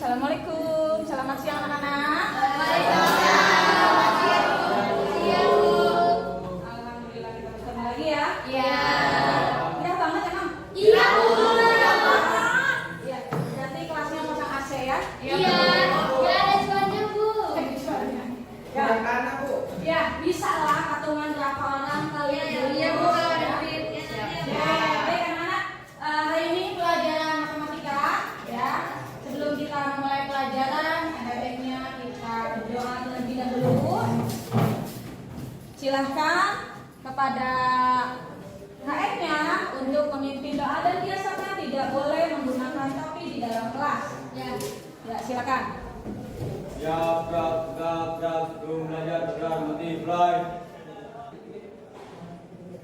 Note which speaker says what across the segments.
Speaker 1: Assalamualaikum. Selamat siang anak-anak. Alhamdulillah kita bertemu lagi ya.
Speaker 2: Iya.
Speaker 1: Indah banget ya, Mam?
Speaker 2: Iya, Bu.
Speaker 1: Iya. Nanti kelasnya pasang AC ya.
Speaker 2: Iya. Ya ada suaranya, Bu.
Speaker 1: Ya. Ya, bisa lah patungan berapa orang kalian.
Speaker 2: Iya, Bu.
Speaker 1: Baik anak-anak, hari ini pelajaran matematika ya. Sebelum kita memulai pelajaran, ada baiknya kita berdoa terlebih dahulu. Silahkan kepada HM-nya untuk memimpin doa dan biasakan tidak boleh menggunakan topi di dalam kelas. Ya, silakan.
Speaker 3: Ya, berat, belajar berat, multiply.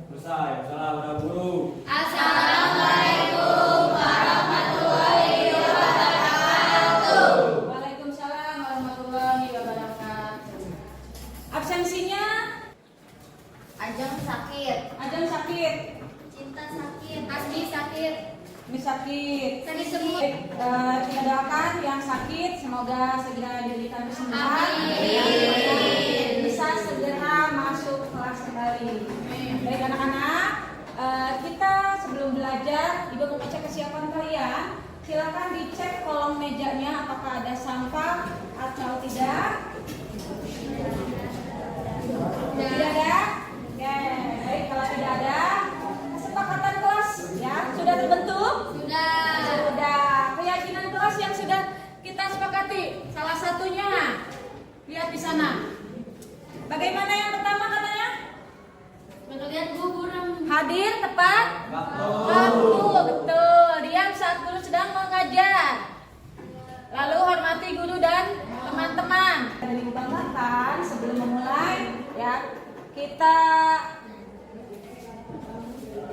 Speaker 3: Selesai, salam guru.
Speaker 2: Assalamualaikum warahmatullahi wabarakatuh.
Speaker 1: Waalaikumsalam warahmatullahi wabarakatuh. Absensinya
Speaker 2: Ajeng sakit.
Speaker 1: Ajeng sakit,
Speaker 2: Cinta sakit. Asmi sakit.
Speaker 1: Miss sakit.
Speaker 2: Sakit semua.
Speaker 1: Baik, kita doakan yang sakit semoga segera diberikan kesembuhan.
Speaker 2: Amin.
Speaker 1: Yang bisa segera masuk kelas kembali. Baik anak-anak, kita sebelum belajar juga mau cek kesiapan kalian. Silakan dicek kolong mejanya apakah ada sampah atau tidak. Tidak ada? Oke, baik kalau tidak ada, kesepakatan kelas ya sudah terbentuk. Sudah. Keyakinan kelas yang sudah kita sepakati. Salah satunya lihat di sana. Bagaimana yang pertama katanya?
Speaker 2: Melihat Bu burung.
Speaker 1: Hadir tepat waktu, betul. Diam saat guru sedang mengajar. Lalu hormati guru dan teman-teman. Dan dibanggakan sebelum memulai ya kita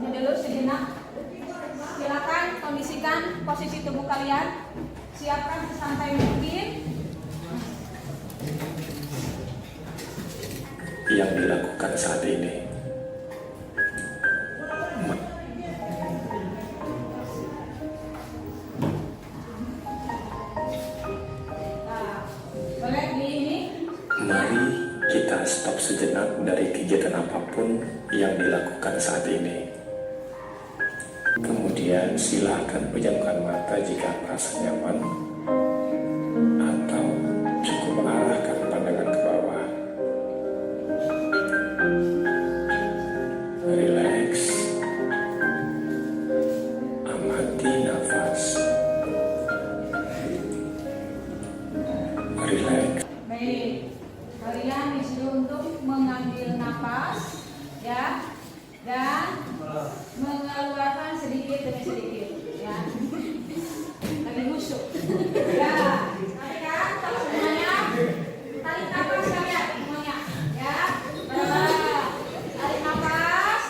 Speaker 1: ini dulu sejenak. Silakan kondisikan posisi tubuh kalian. Siapkan sesantai mungkin.
Speaker 4: Yang dilakukan saat ini
Speaker 1: Nah, boleh di ini.
Speaker 4: mari kita stop sejenak dari kegiatan apapun yang dilakukan saat ini. Kemudian silakan pejamkan mata jika merasa nyaman atau cukup arahkan pandangan ke bawah. Relax. Amati nafas. Relax.
Speaker 1: Baik, kalian disuruh untuk mengambil nafas, ya, dan mengeluarkan sedikit demi sedikit, ya. Lagi musuh, ya. Perhatikan kalau semuanya tarik nafas kalian semuanya, ya. Tarik nafas,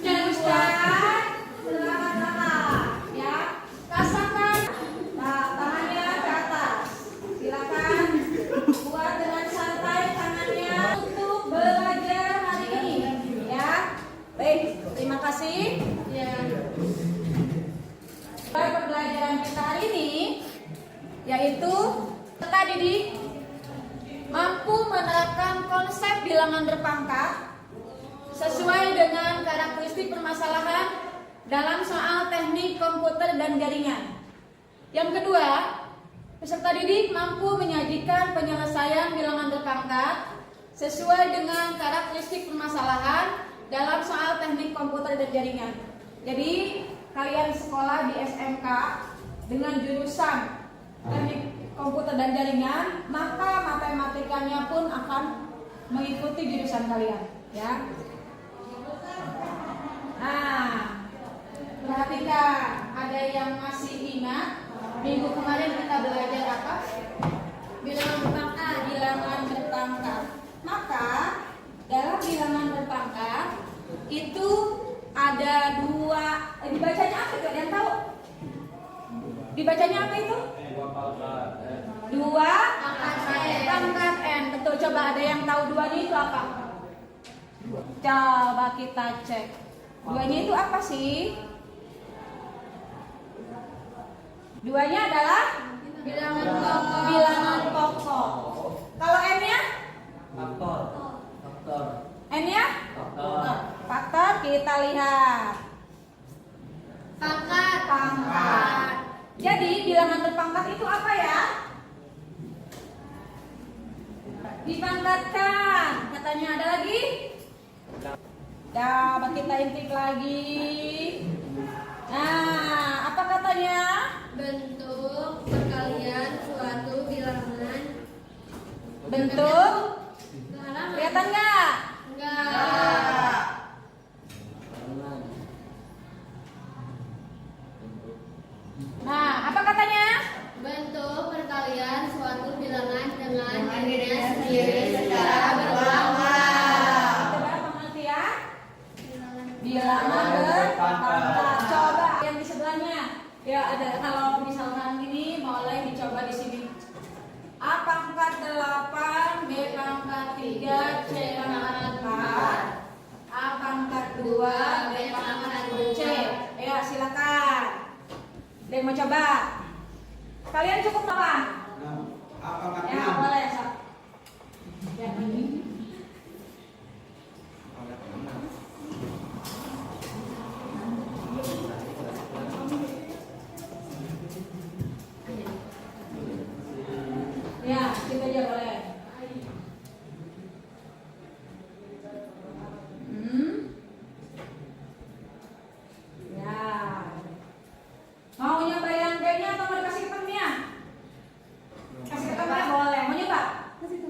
Speaker 1: hembuskan, perlahan-lahan, ya. Rasakan, nah, tangannya ke atas. Silakan buat dengan santai tangannya untuk belajar hari ini, ya. Baik, terima kasih.
Speaker 2: Ya.
Speaker 1: Pembelajaran kita hari ini yaitu peserta didik mampu menerapkan konsep bilangan berpangkat sesuai dengan karakteristik permasalahan dalam soal teknik komputer dan jaringan. Yang kedua, peserta didik mampu menyajikan penyelesaian bilangan berpangkat sesuai dengan karakteristik permasalahan dalam soal teknik komputer dan jaringan. Jadi, kalian sekolah di SMK dengan jurusan teknik komputer dan jaringan, maka matematikanya pun akan mengikuti jurusan kalian, ya. Nah, perhatikan, ada yang masih ingat minggu kemarin kita belajar apa? Bilangan berpangkat. Bilangan berpangkat. Maka dalam bilangan berpangkat itu ada dua. Dibacanya apa itu? Ada yang tahu? Dibacanya apa itu? Dua pangkat n. Betul. Coba ada yang tahu duanya itu apa? Coba kita cek. Duanya itu apa sih? 2-nya adalah bilangan pokok. Kalau n-nya?
Speaker 3: Faktor.
Speaker 1: N-nya?
Speaker 3: Faktor.
Speaker 1: Faktor, kita lihat. Pangkat. Jadi bilangan berpangkat itu apa ya? Dipangkatkan. Katanya ada lagi? Coba kita intip lagi. Nah, apa katanya?
Speaker 2: Bentuk perkalian suatu bilangan.
Speaker 1: Bentuk?
Speaker 2: Halaman.
Speaker 1: Kelihatan nggak?
Speaker 2: Enggak.
Speaker 1: Nah, apa katanya?
Speaker 2: Bentuk perkalian suatu bilangan dengan dirinya sendiri secara berulang-ulang.
Speaker 1: Itu adalah pengertian bilangan berpangkat. Coba yang di sebelahnya. Ya ada, kalau misalkan ini boleh dicoba di sini. A pangkat 8, B pangkat 3, C pangkat 4, A pangkat 2, B pangkat 2, C. Ya silakan. Ada yang mau coba? Kalian cukup apa? Ya boleh. So. Ya ini. Ya, kita aja boleh. Ya. Mau nyoba yang kayaknya atau mau dikasih ke temennya? Kasih ke temennya boleh. Mau nyoba?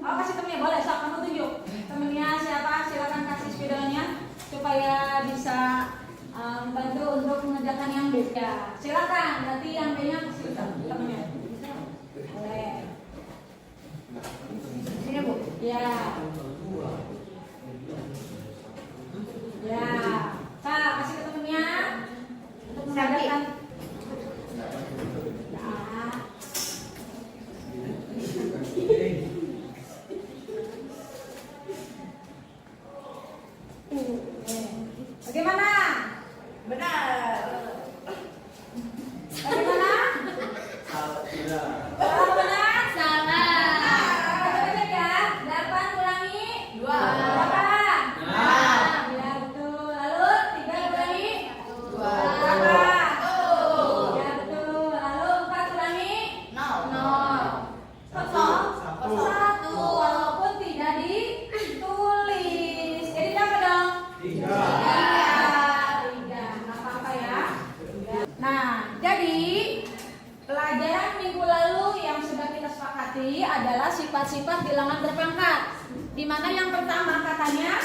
Speaker 1: Oh, kasih temennya boleh. Sok, kamu tunjuk. Temennya siapa? Silakan kasih spidolnya supaya bisa membantu untuk mengerjakan yang B. Ya, silakan. Nanti yang B-nya kasih ke temennya. Boleh. Sini Bu. Ya. Ya. Kak, kasih ke temennya untuk mengerjakan. Bagaimana? Benar. Bagaimana? Salah benar?
Speaker 2: Salah.
Speaker 1: Benar ya? 8 kurangi 2. Berapa? 6. Ya betul. Lalu 3 kurangi 2. Berapa? 1. Ya betul. Lalu 4 kurangi 0. 1. Walaupun tidak ditulis. Jadi berapa dong? 3. Nggak apa-apa ya. Nah, jadi pelajaran minggu lalu yang sudah kita sepakati adalah sifat-sifat bilangan berpangkat. Di mana yang pertama katanya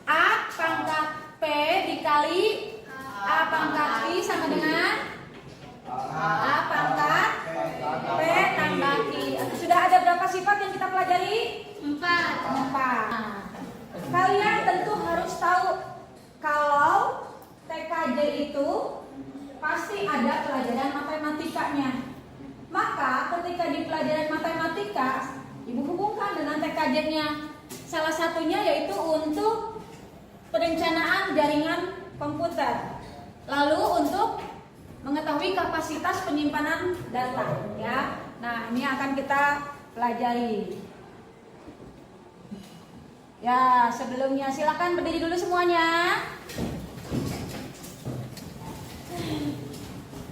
Speaker 1: A pangkat P dikali A pangkat I sama dengan A pangkat P tambah I. Sudah ada berapa sifat yang kita pelajari?
Speaker 2: 4.
Speaker 1: 4. Nah, kalian tentu harus tahu kalau TKJ itu pasti ada pelajaran matematikanya. Maka ketika di pelajaran matematika, Ibu hubungkan dengan TKJ-nya. Salah satunya yaitu untuk perencanaan jaringan komputer. Lalu untuk mengetahui kapasitas penyimpanan data, ya. Nah, ini akan kita pelajari. Ya, sebelumnya silakan berdiri dulu semuanya.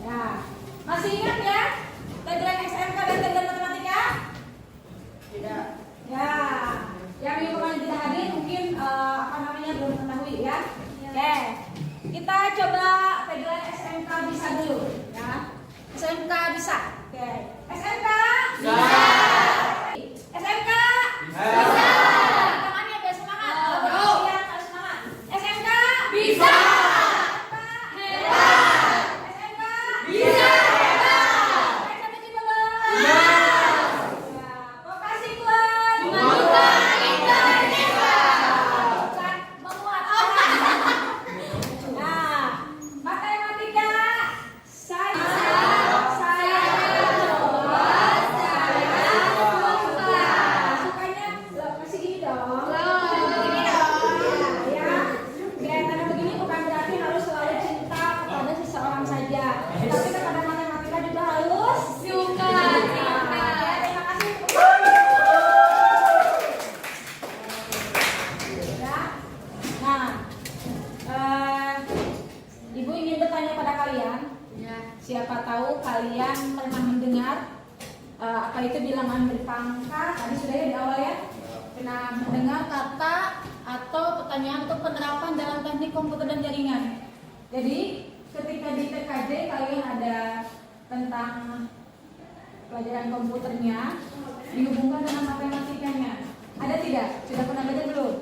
Speaker 1: Ya, masih ingat ya tagline SMK dan tagline matematika? Tidak. Ya, yang minggu kemarin tidak hadir mungkin belum mengetahui ya. Oke, kita coba tagline SMK bisa dulu ya. SMK bisa. Oke, SMK bisa. SMK bisa. Tangannya biar semangat. Harus semangat. SMK bisa. Matematika saya siapa tahu kalian pernah mendengar apa itu bilangan berpangkat. Tadi sudah ya di awal ya. Pernah mendengar kata atau pertanyaan atau penerapan dalam teknik komputer dan jaringan. Jadi ketika di TKJ kalian ada tentang pelajaran komputernya dihubungkan dengan matematikanya. Ada tidak? Sudah pernah belajar belum?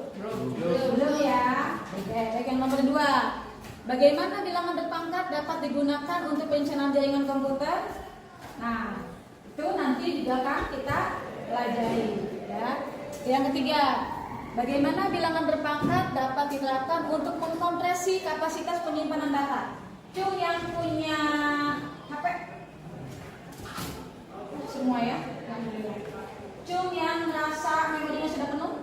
Speaker 1: Belum ya. Oke, baik, yang nomor 2. Bagaimana bilangan berpangkat dapat digunakan untuk perencanaan jaringan komputer? Nah, itu nanti juga kan kita pelajari ya. Yang ketiga, bagaimana bilangan berpangkat dapat diterapkan untuk mengkompresi kapasitas penyimpanan data? Cung yang punya HP? Semua ya? Cung yang merasa memorinya sudah penuh?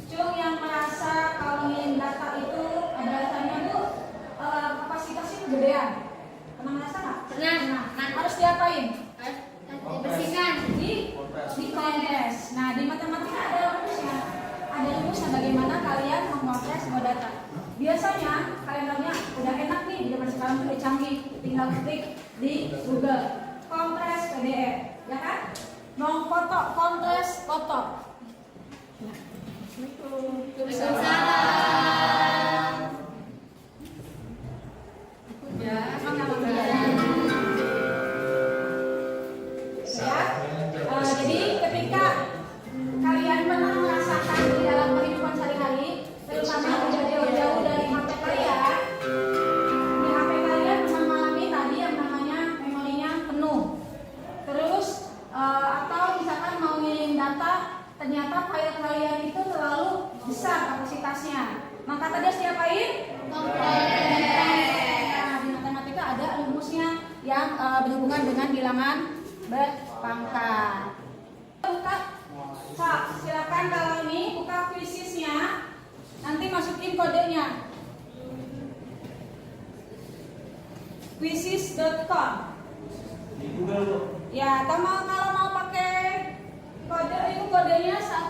Speaker 1: Cung yang merasa kalau ingin data itu ada datanya itu kapasitasnya kegedean? Pernah merasa nggak?
Speaker 2: Pernah.
Speaker 1: Nah, harus diapain?
Speaker 2: Dibersihkan.
Speaker 1: Di kompres. Nah, di matematika ada rumusnya. Ada rumusnya bagaimana kalian mengkompres sebuah data. Biasanya kalian udah enak nih, di zaman sekarang udah canggih, tinggal ketik di Google kompres PDF, ya kan? Mau foto, kompres foto.
Speaker 2: Waalaikumsalam.
Speaker 1: Ya, jadi ketika kalian pernah merasakan di dalam kehidupan sehari-hari, terutama udah jauh-jauh dari HP kalian, di HP kalian pernah mengalami tadi yang namanya memorinya penuh. Terus atau misalkan mau ngirim data, ternyata file kalian itu terlalu besar kapasitasnya. Maka tadi harus diapain? Nah, di matematika ada rumusnya yang berhubungan dengan bilangan berpangkat. Buka, Kak, silakan kalau ini buka quizisnya, nanti masukin kodenya. Quizis.com.
Speaker 3: Di Google.
Speaker 1: Ya, atau kalau mau pakai kode itu kodenya 16.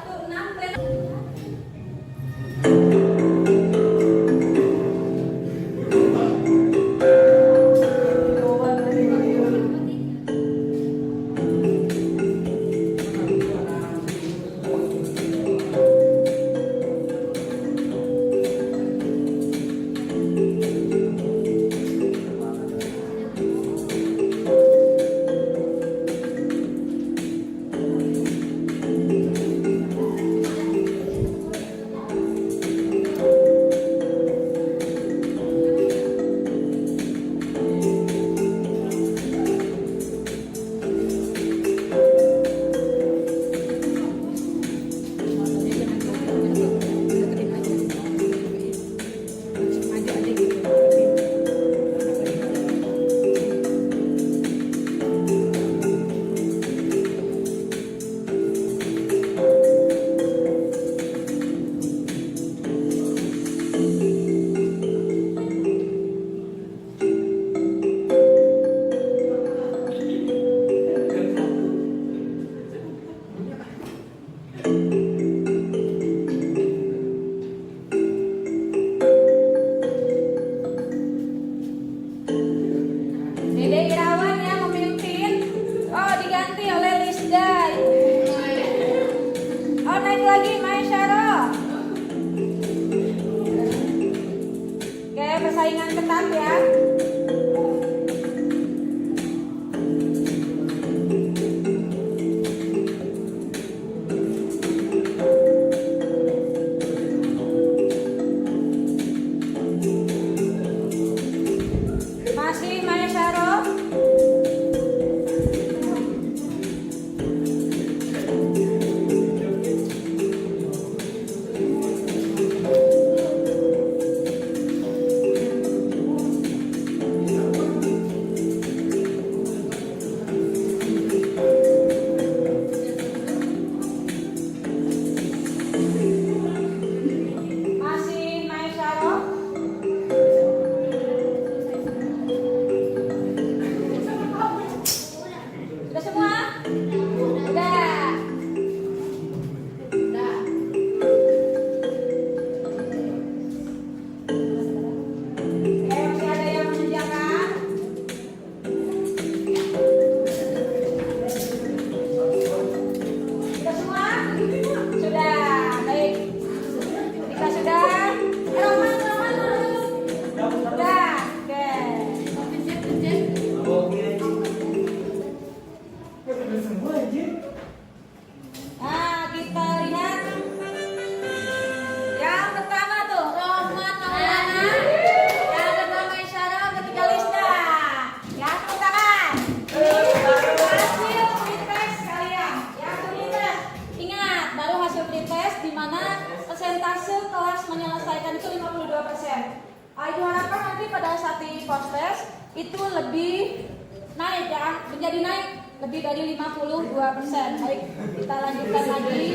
Speaker 1: Diharapkan nanti pada saat di post test itu lebih naik ya, menjadi naik lebih dari 52%. Baik, kita lanjutkan lagi.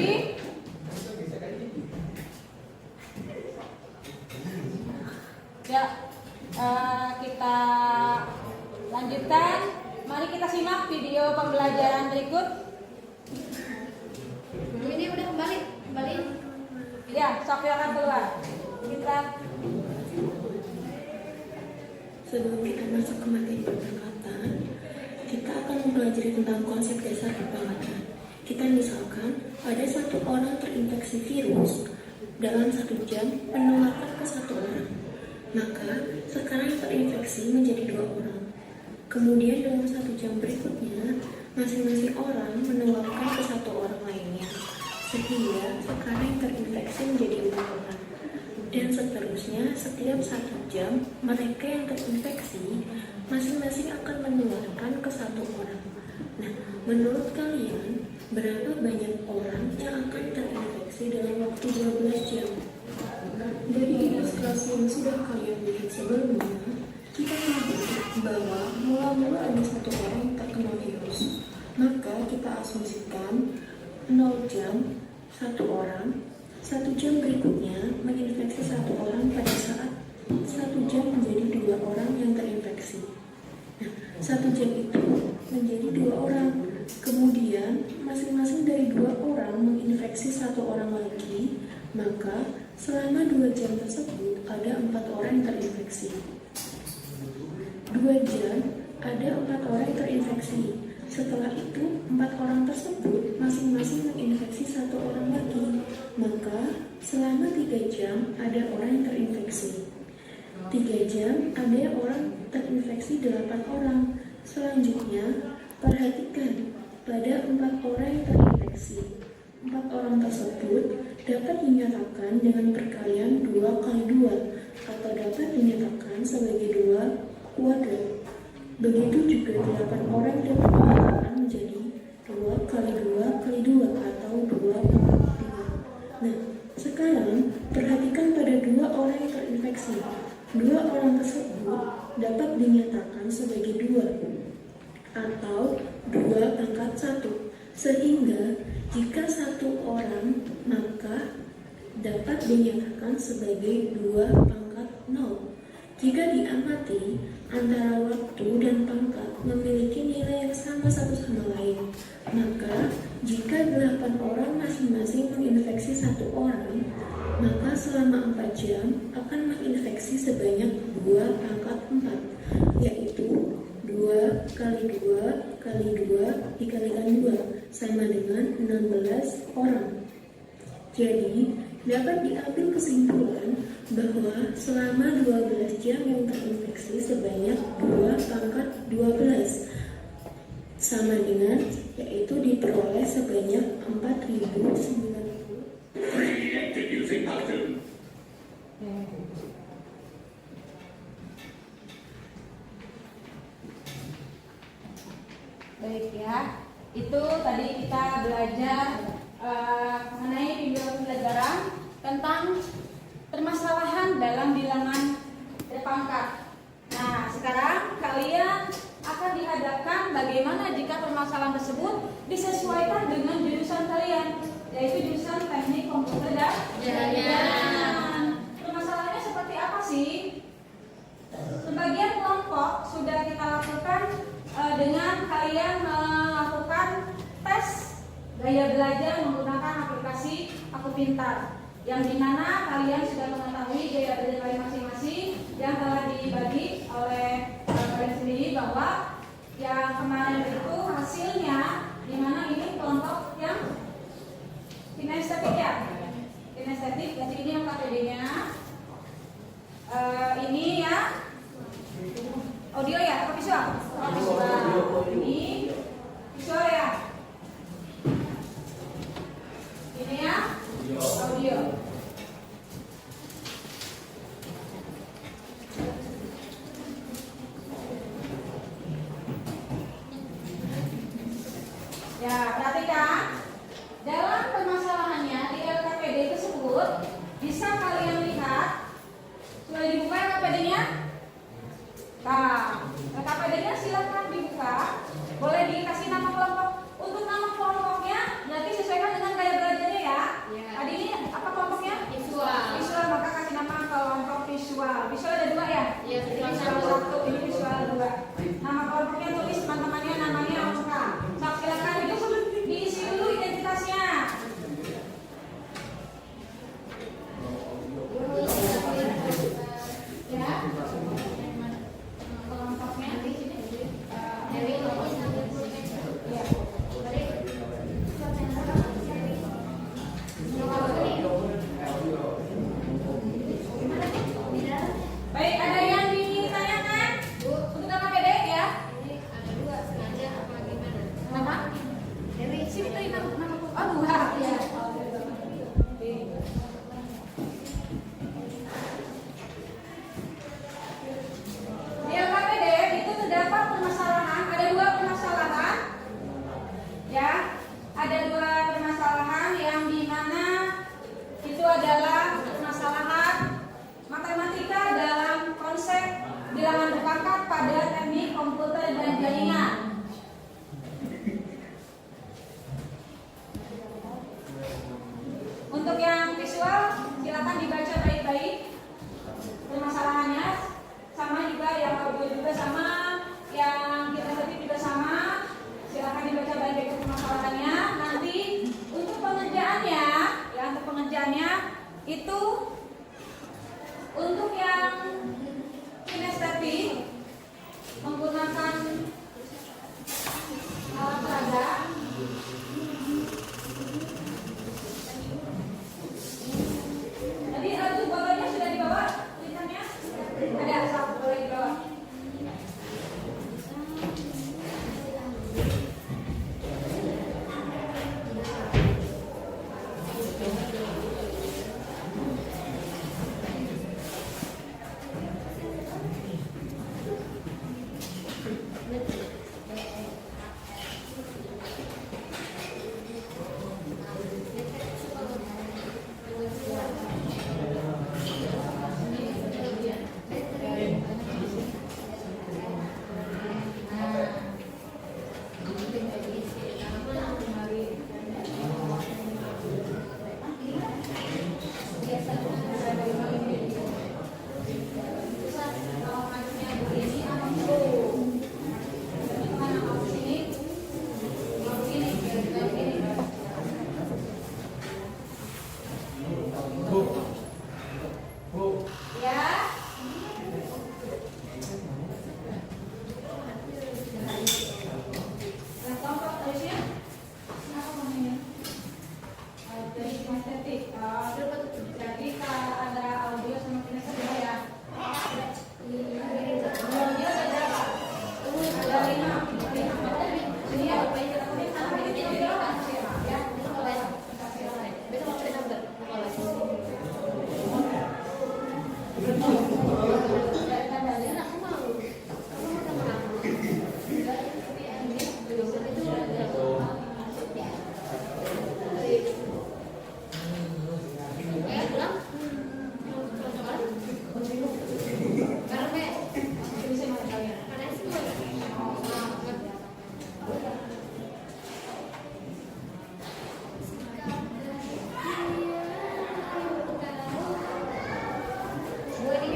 Speaker 1: Ya, kita lanjutkan. Mari kita simak video pembelajaran berikut.
Speaker 2: Ini udah kembali.
Speaker 1: Ya, Sofia akan keluar. Kita
Speaker 5: Sebelum kita masuk ke materi percakapan, kita akan mempelajari tentang konsep dasar perbankan. Kita misalkan ada satu orang terinfeksi virus dalam 1 jam menularkan ke 1 orang. Maka sekarang terinfeksi menjadi 2 orang. Kemudian dalam 1 jam berikutnya, masing-masing orang menularkan ke 1 orang lainnya. Sehingga sekarang terinfeksi menjadi 4 orang. Dan seterusnya, setiap 1 jam, mereka yang terinfeksi masing-masing akan menularkan ke 1 orang. Nah, menurut kalian, berapa banyak orang yang akan terinfeksi dalam waktu 12 jam? Dari ilustrasi yang sudah kalian lihat sebelumnya, kita tahu bahwa mula-mula ada 1 orang yang terkena virus. Maka kita asumsikan 0 jam 1 orang, 1 jam berikutnya menginfeksi 1 orang pada saat 1 jam menjadi 2 orang yang terinfeksi. Nah, 1 jam itu menjadi 2 orang. Kemudian masing-masing dari 2 orang menginfeksi 1 orang lagi. Maka selama 2 jam tersebut ada 4 orang yang terinfeksi. 2 jam ada 4 orang yang terinfeksi. Setelah itu 4 orang tersebut masing-masing menginfeksi 1 orang lagi. Maka selama 3 jam ada orang yang terinfeksi. 3 jam ada orang terinfeksi 8 orang. Selanjutnya perhatikan pada 4 orang yang terinfeksi. 4 orang tersebut dapat dinyatakan dengan perkalian 2 kali 2 atau dapat dinyatakan sebagai 2 kuadrat. Begitu juga 8 orang dapat dinyatakan menjadi 2 kali 2 kali 2 atau 2 pangkat 3. Nah, sekarang perhatikan pada 2 orang yang terinfeksi. 2 orang tersebut dapat dinyatakan sebagai 2 atau 2 pangkat 1. Sehingga jika 1 orang maka dapat dinyatakan sebagai 2 pangkat 0. Jika diamati antara waktu dan pangkat memiliki nilai yang sama satu sama lain, maka jika 8 orang masing-masing menginfeksi 1 orang, maka selama 4 jam akan menginfeksi sebanyak 2 pangkat 4, yaitu 2 kali 2 kali 2 dikalikan 2 sama dengan 16 orang. Jadi, dapat diambil kesimpulan bahwa selama 12 jam yang terinfeksi sebanyak 2 pangkat 12 sama dengan, yaitu diperoleh sebanyak 4.090.
Speaker 1: baik ya, itu tadi kita belajar mengenai video pembelajaran tentang permasalahan dalam bilangan berpangkat. Nah, sekarang kalian akan dihadapkan bagaimana jika permasalahan tersebut disesuaikan dengan jurusan kalian, yaitu jurusan teknik komputer dan jaringan. Permasalahannya seperti apa sih? Sebagian kelompok sudah kita lakukan dengan kalian melakukan tes gaya belajar menggunakan aplikasi Aku Pintar, yang dimana kalian sudah mengetahui gaya belajar kalian masing-masing yang telah dibagi oleh kalian sendiri, bahwa yang kemarin itu hasilnya dimana ini kelompok yang kinestetik ya, kinestetik. Jadi ini yang KTD-nya, ini ya audio ya atau visual? Visual. Ini visual ya. Ini ya audio. Ya, perhatikan dalam permasalahannya di LKPD tersebut bisa kalian lihat LKPD-nya? Nah, LKPD-nya silakan dibuka. Boleh dikasih nama kelompok. Untuk nama kelompoknya nanti sesuaikan dengan gaya belajarnya ya.
Speaker 2: Ya.
Speaker 1: Tadi ini apa kelompoknya?
Speaker 2: Visual.
Speaker 1: Visual, maka kasih nama kelompok visual. Visual ada 2 ya?
Speaker 2: Iya, visual
Speaker 1: Visual
Speaker 2: 1.
Speaker 1: 1, ini visual 2. Nama kelompoknya tulis teman-temannya namanya lengkap. Sok silakan itu diisi dulu identitasnya. Ya. Kelompoknya di sini.
Speaker 2: Dari
Speaker 1: Ya. Baik, ada yang ditanyakan? Untuk LKPD ya?
Speaker 2: ada 2 sengaja apa gimana?
Speaker 1: Nama?
Speaker 2: Dari
Speaker 1: Sini tadi nama. Oh, 2. Ya. Di LKPD itu terdapat permasalahan, ada 2 permasalahan. Ya, ada 2 permasalahan yang dimana itu adalah permasalahan matematika dalam konsep bilangan berpangkat pada teknik komputer dan jaringan. Untuk yang visual, silakan dibaca baik-baik permasalahannya. Sama juga yang audio juga sama, yang kita ketik juga sama. Silakan dibaca baik-baik permasalahannya. Nanti untuk pengerjaannya, ya untuk pengerjaannya itu untuk yang kinestetik menggunakan alat peraga. Tadi itu botolnya sudah dibawa tulisannya? Ada satu boleh dibawa.
Speaker 2: Gue ini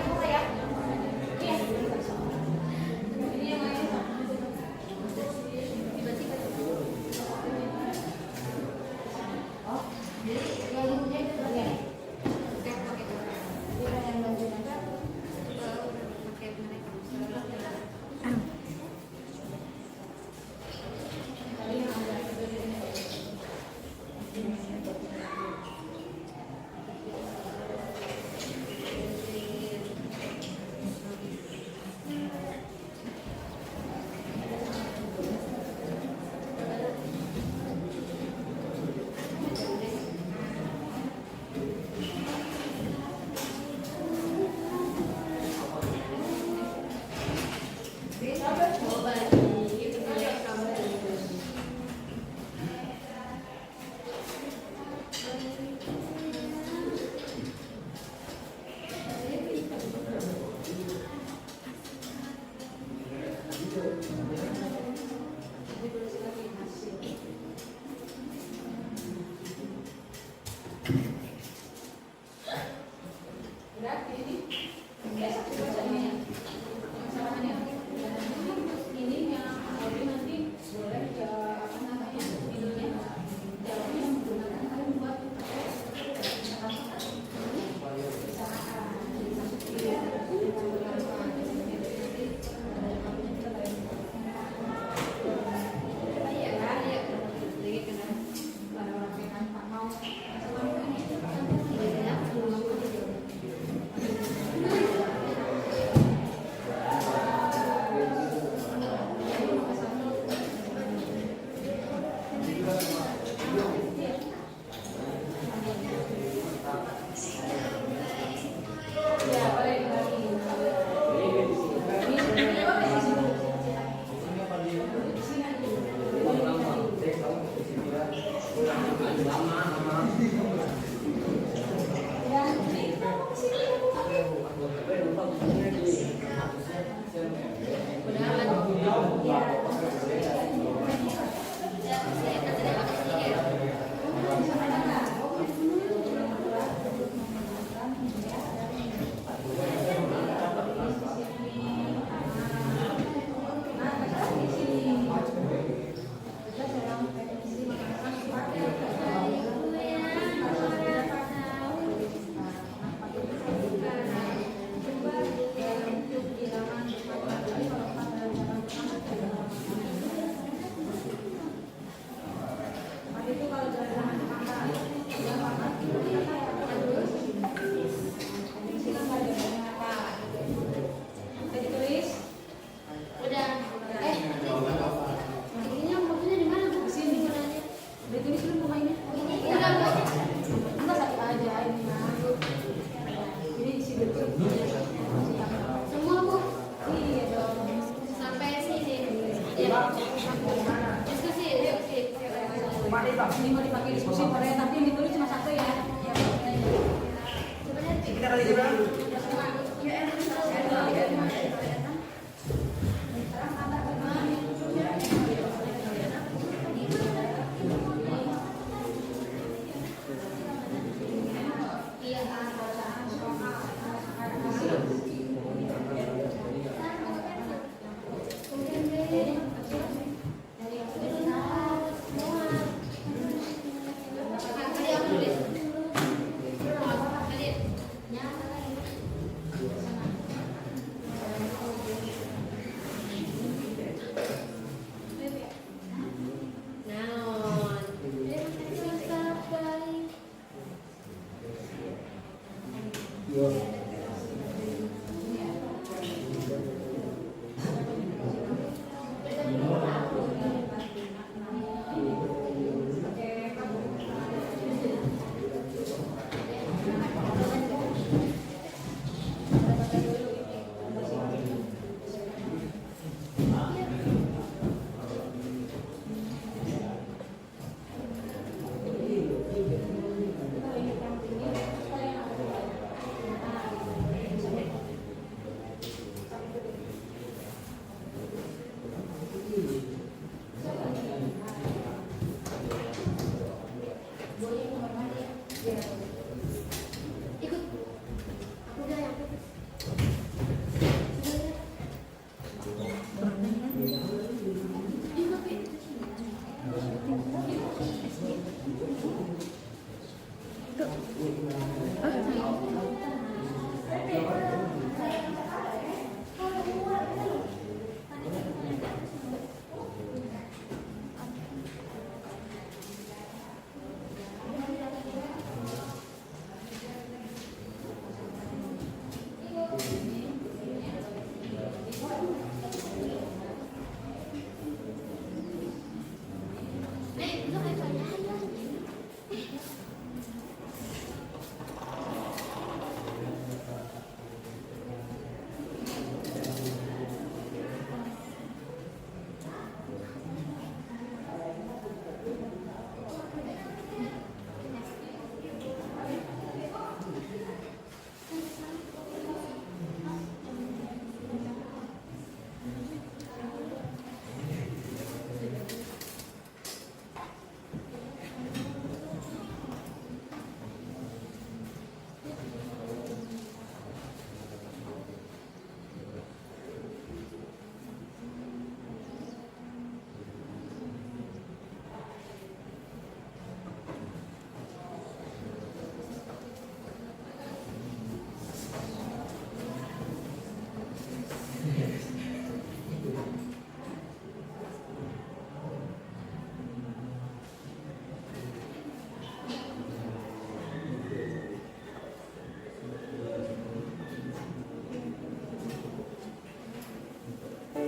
Speaker 2: Semua Bu. Iya dong. Sampai sini. Iya. Diskusi.
Speaker 1: Ini mau dipakai diskusi Korea tapi yang ditulis cuma satu ya.
Speaker 3: Kita kali juga.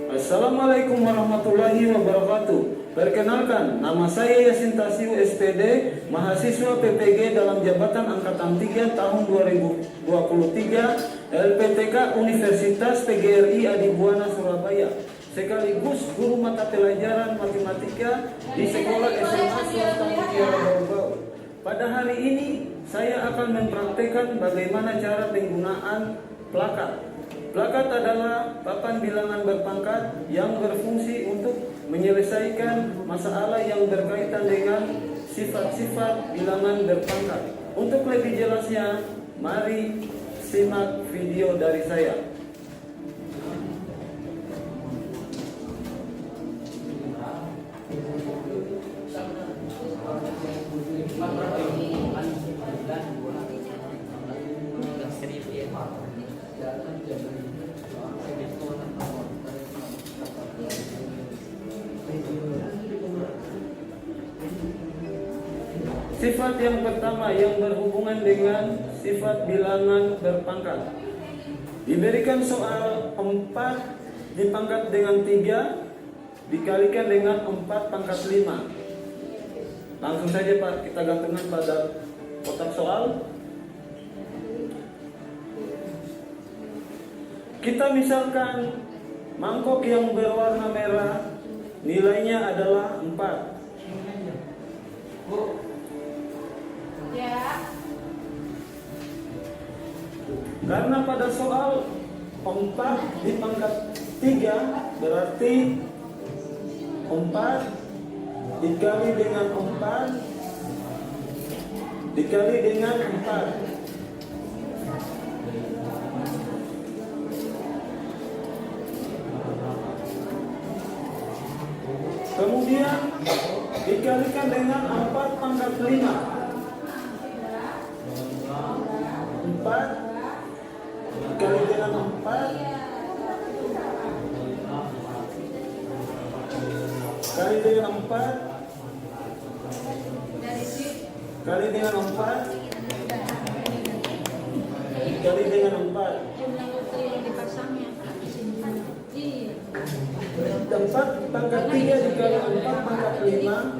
Speaker 6: Assalamualaikum warahmatullahi wabarakatuh. Perkenalkan, nama saya Yasin Tasiu SPD, mahasiswa PPG dalam jabatan Angkatan 3 tahun 2023, LPTK Universitas PGRI Adibuana Surabaya, sekaligus guru mata pelajaran matematika di Sekolah SMA Swasta Mutiara Bau-Bau. Pada hari ini, saya akan mempraktekkan bagaimana cara penggunaan plakat. Plakat adalah papan bilangan berpangkat yang berfungsi untuk menyelesaikan masalah yang berkaitan dengan sifat-sifat bilangan berpangkat. Untuk lebih jelasnya, mari simak video dari saya. Sifat yang pertama yang berhubungan dengan sifat bilangan berpangkat. Diberikan soal 4 dipangkat dengan 3 dikalikan dengan 4 pangkat 5. Langsung saja Pak, kita gantungkan pada kotak soal. Kita misalkan mangkok yang berwarna merah nilainya adalah 4.
Speaker 1: Ya.
Speaker 6: Karena pada soal 4 dipangkat 3 berarti 4 dikali dengan 4 dikali dengan 4. Kemudian dikalikan dengan 4 pangkat 5. 4 dikali dengan 4 kali dengan 4 kali dengan 4 dikali dengan 4.
Speaker 1: Jumlah nuklir yang dipasangnya. Iya.
Speaker 6: 4 pangkat 3 dikali 4 pangkat 5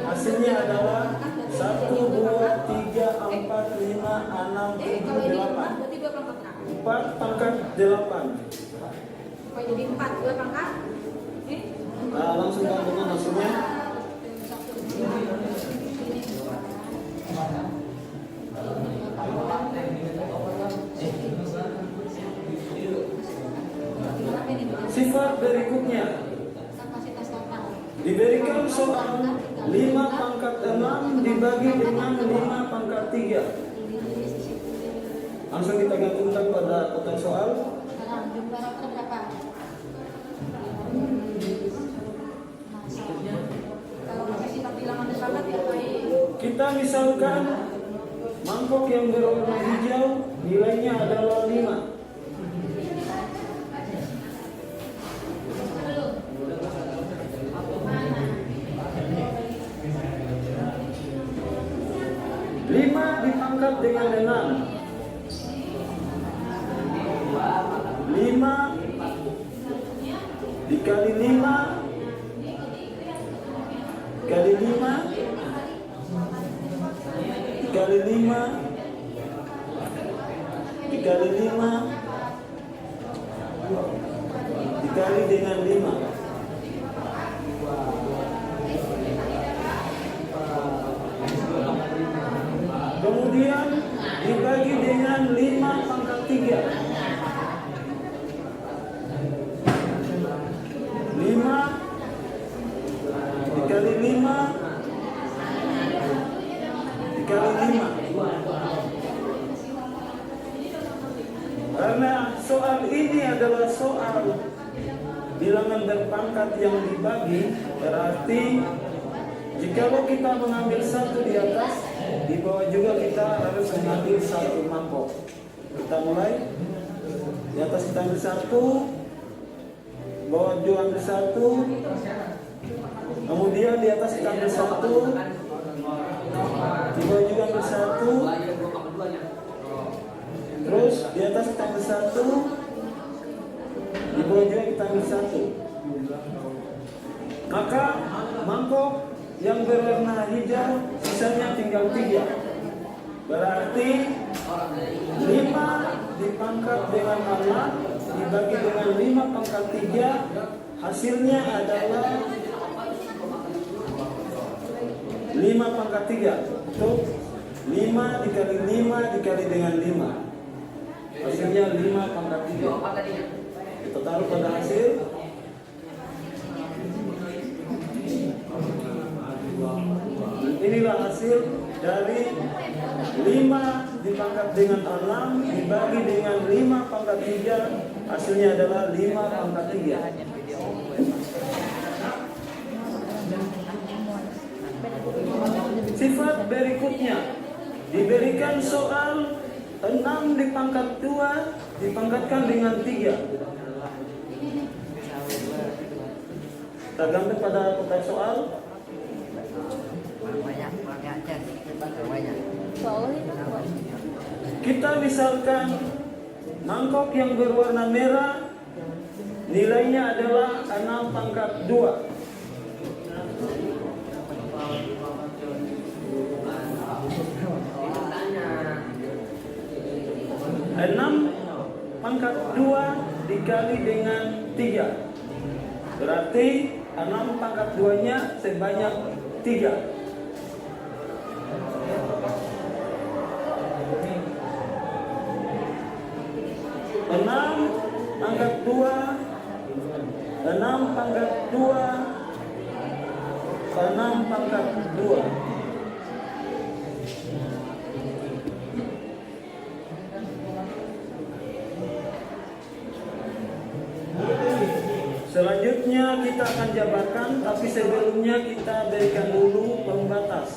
Speaker 6: hasilnya adalah 1, 2, 3, 4, 5, 6, 7, 8.
Speaker 1: Berarti 2 pangkat berapa?
Speaker 6: 4 pangkat 8.
Speaker 1: Oh, jadi 4, 2 pangkat?
Speaker 6: Nah, langsung gantungkan hasilnya. Sifat berikutnya.
Speaker 1: Kapasitas total.
Speaker 6: Diberikan soal 5 pangkat 6 dibagi dengan 5 pangkat 3. Langsung kita gantungkan pada kotak soal.
Speaker 1: Sekarang jumlah rotor berapa? Kalau masih sifat bilangan berpangkat ya baik.
Speaker 6: Kita misalkan mangkok yang berwarna hijau nilainya adalah 5. Dipangkat dengan 6. 5 dikali 5 dikali 5 dikali 5 dikali 5 dikali dengan 5. Kemudian dibagi dengan 5 pangkat 3. 5 dikali 5 dikali 5. Karena soal ini adalah soal bilangan berpangkat yang dibagi, berarti jikalau kita mengambil 1 di atas, di bawah juga kita harus mengambil 1 mangkok. Kita mulai. Di atas kita ambil 1, bawah juga ambil 1, kemudian di atas kita ambil 1, di bawah juga ambil 1, terus di atas kita ambil 1, di bawah juga kita ambil 1. Maka mangkok yang berwarna hijau sisanya tinggal 3. Berarti 5 dipangkat dengan 6 dibagi dengan 5 pangkat 3, hasilnya adalah 5 pangkat 3. Itu 5 dikali 5 dikali dengan 5, hasilnya nilainya 5 pangkat 3. Kita taruh pada hasil. Inilah hasil dari 5 dipangkat dengan 6 dibagi dengan 5 pangkat 3, hasilnya adalah 5 pangkat 3. Sifat berikutnya, diberikan soal 6 dipangkat 2 dipangkatkan dengan 3. Kita ganti pada kotak soal. Kita misalkan mangkok yang berwarna merah nilainya adalah 6 pangkat 2. 6 pangkat 2 dikali dengan 3. Berarti 6 pangkat 2-nya sebanyak 3. 6 pangkat 2, 6 pangkat 2, 6 pangkat 2. Selanjutnya kita akan jabarkan, tapi sebelumnya kita berikan dulu pembatas.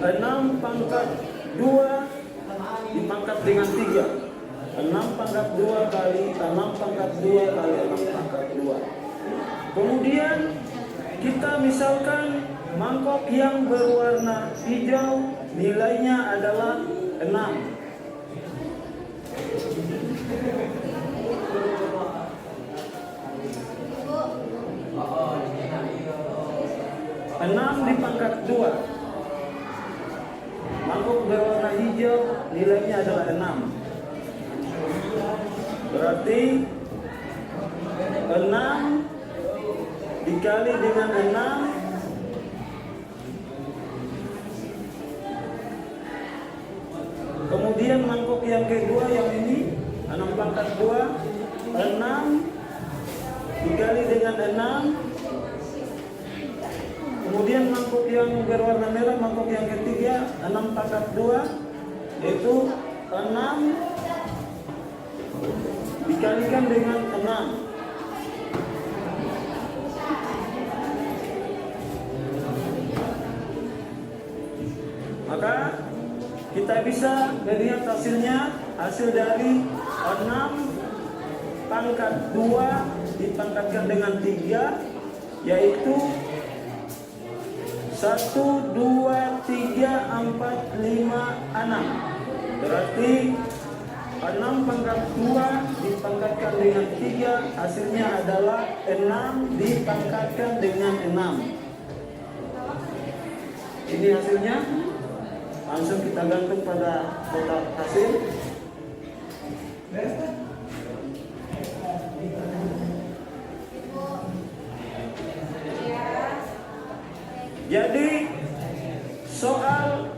Speaker 6: Enam pangkat 2 dipangkat dengan 3. 6 pangkat 2 kali 6 pangkat 2 kali 6 pangkat 2. Kemudian kita misalkan mangkok yang berwarna hijau nilainya adalah 6. 6 dipangkat 2. Mangkok berwarna hijau nilainya adalah 6. Berarti 6 dikali dengan 6 kemudian mangkok yang kedua yang ini 6 pangkat 2, 6 dikali dengan 6. Kemudian mangkok yang berwarna merah, mangkok yang ketiga 6 pangkat 2 yaitu 6 dikalikan dengan 6. Maka kita bisa melihat hasilnya, hasil dari 6 pangkat 2 dipangkatkan dengan 3 yaitu 1, 2, 3, 4, 5, 6. Berarti 6 pangkat 2 dipangkatkan dengan 3 hasilnya adalah 6 dipangkatkan dengan 6. Ini hasilnya. Langsung kita gantung pada kotak hasil. Jadi soal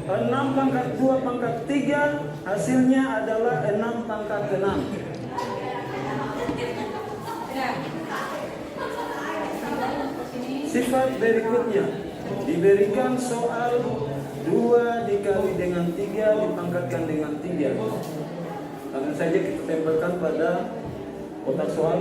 Speaker 6: 6 pangkat 2 pangkat 3 hasilnya adalah 6 pangkat 6. Sifat berikutnya, diberikan soal 2 dikali dengan 3 dipangkatkan dengan 3. Langsung saja kita tempelkan pada kotak soal.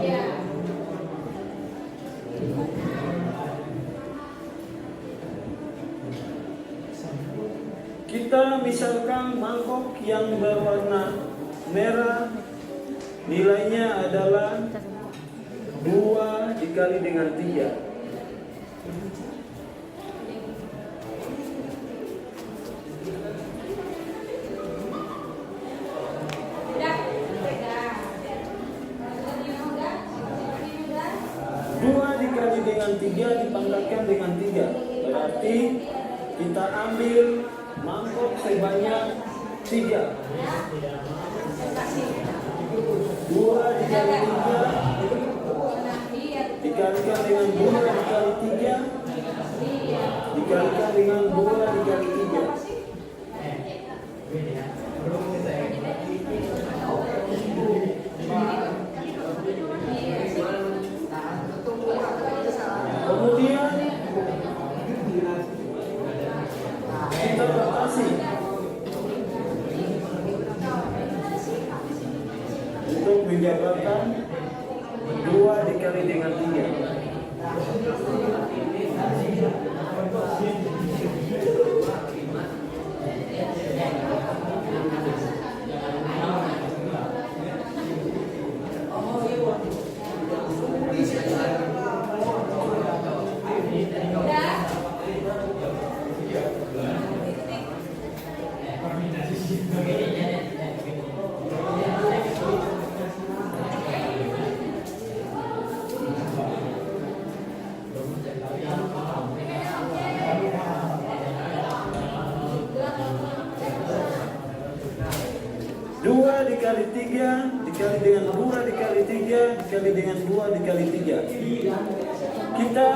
Speaker 6: Kita misalkan mangkok yang berwarna merah nilainya adalah 2 dikali dengan 3. 3 dipangkatkan dengan 3. Berarti kita ambil mangkok sebanyak 3. 2 dikali 3 dikalikan dengan 2 dikali 3 dikalikan dengan 2 dikali 3. Kemudian kita batasi untuk menjabarkan 2 dikali dengan 3. Dikali 3 dikali dengan 2 dikali 3 dikali dengan 2 dikali 3. Kita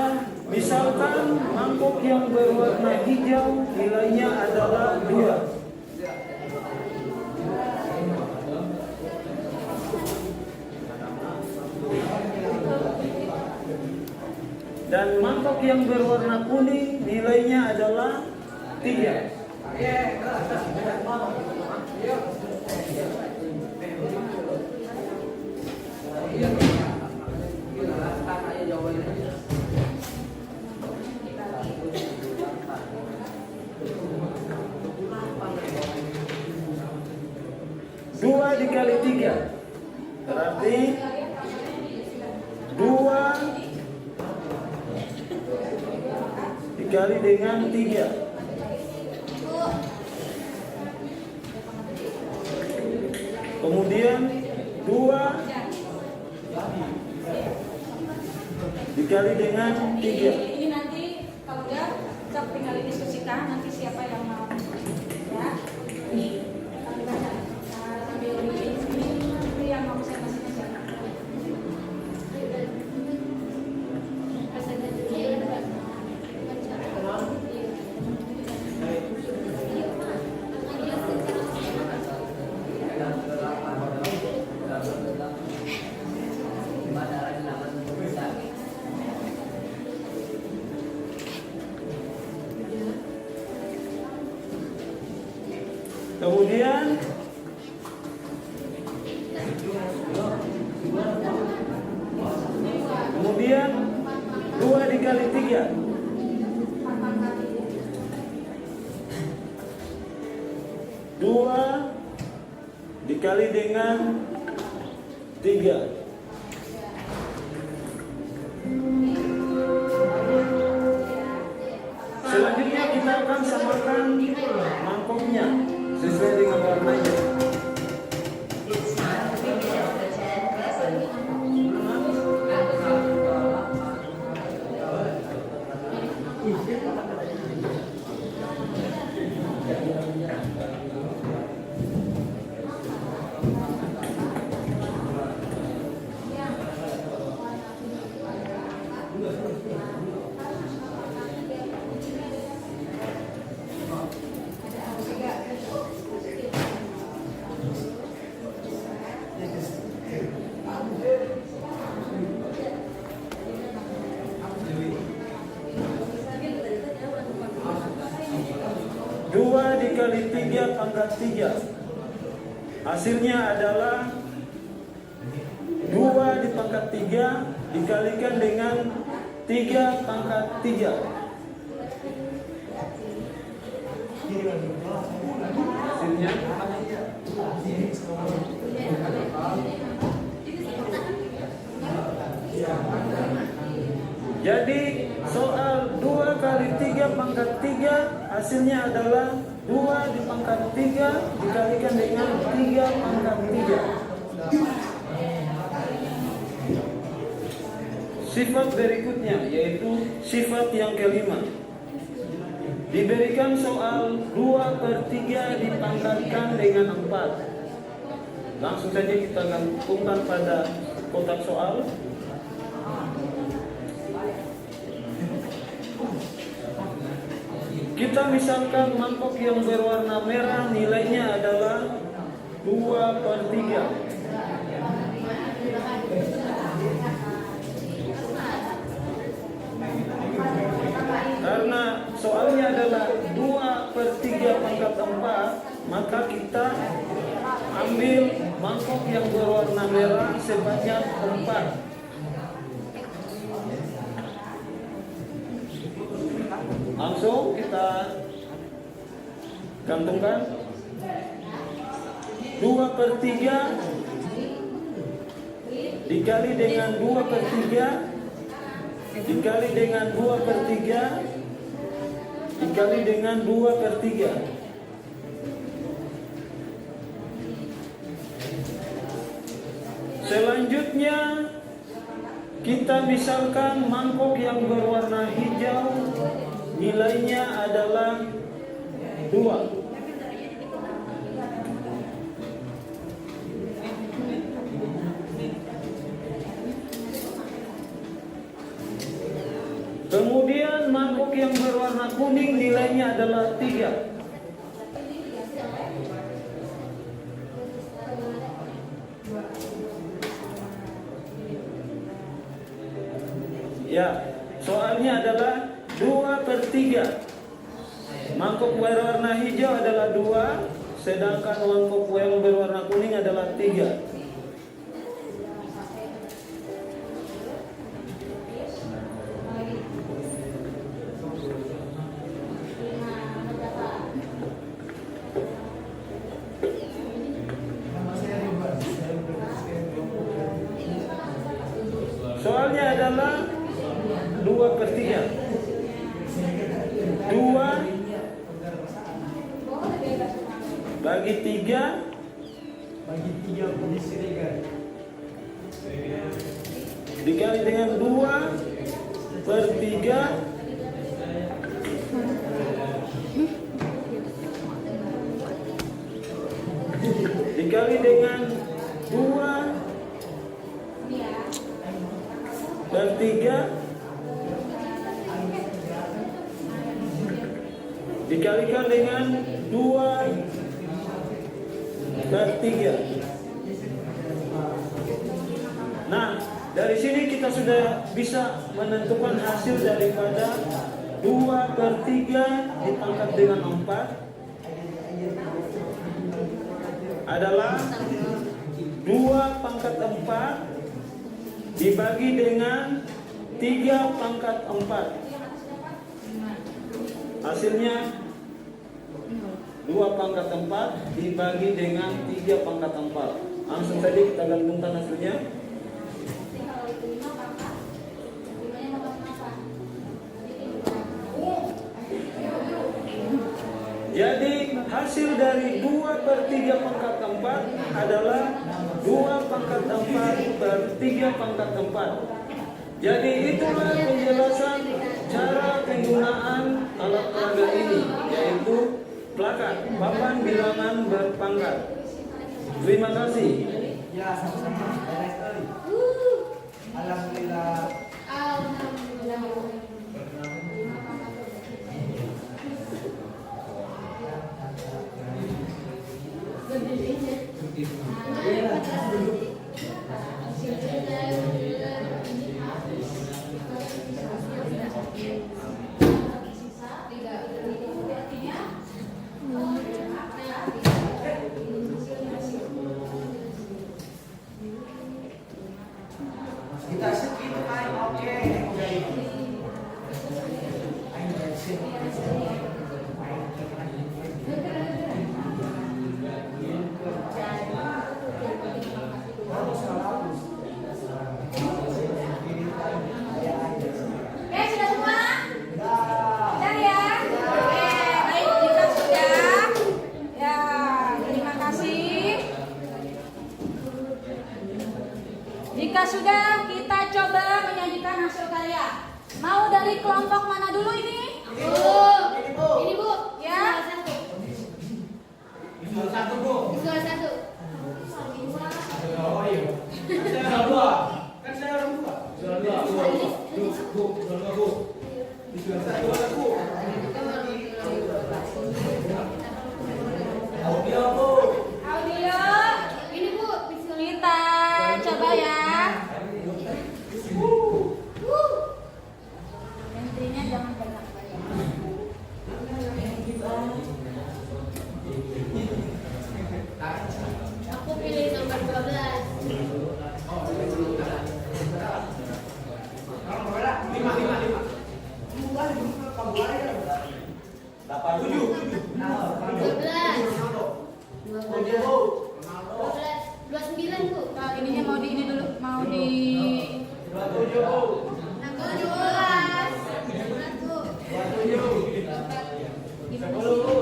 Speaker 6: misalkan mangkok yang berwarna hijau nilainya adalah 2. Dan mangkok yang berwarna kuning nilainya adalah 3. Dua dikali 3 berarti 2 dikali dengan 3. Kemudian 2 dikali dengan 3.
Speaker 1: Ini nanti kalau udah kita tinggal diskusikan nanti siapa yang mau ya. Sambil ini yang mau saya kasih siapa.
Speaker 6: Kemudian 2 dikali 3. 2 dikali dengan 3. Selanjutnya kita akan samakan mangkoknya sesuai dengan warnanya. Dikali 3 pangkat 3 hasilnya adalah 2 dipangkat 3 dikalikan dengan 3 pangkat 3. Hasilnya jadi soal 2 kali 3 pangkat 3 hasilnya adalah 2 dipangkat 3 dikalikan dengan 3 pangkat 3. sifat berikutnya, yaitu sifat yang kelima. Diberikan soal 2/3 dipangkatkan dengan 4. Langsung saja kita gantungkan pada kotak soal. Kita misalkan mangkok yang berwarna merah nilainya adalah 2/3. Karena soalnya adalah 2/3 pangkat 4, maka kita ambil mangkok yang berwarna merah sebanyak 4. Langsung kita gantungkan. 2/3 dikali dengan 2/3 dikali dengan 2/3 dikali dengan 2/3. Selanjutnya kita misalkan mangkok yang berwarna hijau nilainya adalah 2. Kemudian mangkok yang berwarna kuning nilainya adalah 3. Ya, soalnya adalah 2/3. Mangkok berwarna hijau adalah 2, sedangkan mangkok yang berwarna kuning adalah 3. Soalnya adalah 2/3. 2 bagi 3 dikali dengan 2/3 dikali dengan 2/3 dikalikan dengan 2/3. Nah, dari sini kita sudah bisa menentukan hasil daripada 2/3 dipangkat dengan 4 adalah 2/4 dibagi dengan 3/4. Hasilnya 2/4 dibagi dengan 3/4. Langsung saja kita gantungkan hasilnya. Jadi hasil dari 2/3 pangkat 4 adalah 2/4/3/4. Jadi itulah penjelasan cara penggunaan alat peraga ini, yaitu plakat, papan bilangan berpangkat. Terima kasih.
Speaker 3: Ya, sama-sama. Alhamdulillah. Kita segitu kan, oke.
Speaker 1: dari kelompok mana dulu ini?
Speaker 2: Ini Bu.
Speaker 1: Ya.
Speaker 2: Visual 1, Bu. Visual 1.
Speaker 3: Oh iya. Visual 2. Kan saya orang tua. Visual 2. Bu. Visual 2, Bu. Visual 1, Bu. Audio, Bu.
Speaker 1: Audio.
Speaker 2: Ini Bu, visual.
Speaker 1: Kita coba ya. Intinya jangan banyak-banyak.
Speaker 2: Aku pilih nomor 12.
Speaker 3: Lima.
Speaker 2: 29 Bu.
Speaker 1: Nah, ininya mau di ini dulu, mau di
Speaker 3: 27, Bu.
Speaker 2: 12. Bu.
Speaker 3: 10, Bu. 27.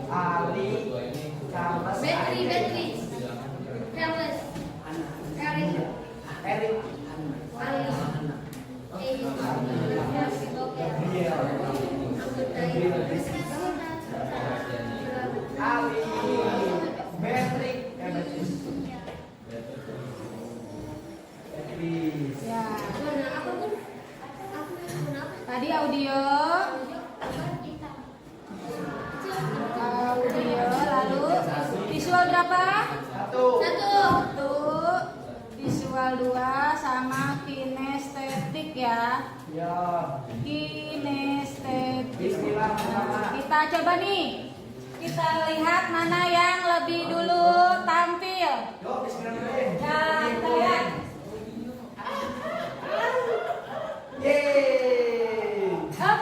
Speaker 3: Ali, Charles,
Speaker 2: Battery. Careless. Erin.
Speaker 3: Erik,
Speaker 2: Ali.
Speaker 3: Ali, Patrick, Beatrice.
Speaker 1: ya.
Speaker 2: Aku
Speaker 1: Tadi audio, lalu visual berapa?
Speaker 3: 1.
Speaker 1: 1, visual 2 sama kinestetik ya.
Speaker 3: Ya.
Speaker 1: Kinestetik.
Speaker 3: Bismillah pertama.
Speaker 1: Kita coba nih. Kita lihat mana yang lebih dulu tampil.
Speaker 3: Yo, bismillah dulu.
Speaker 1: Nah, kita lihat.
Speaker 3: Yeay.
Speaker 1: Hop.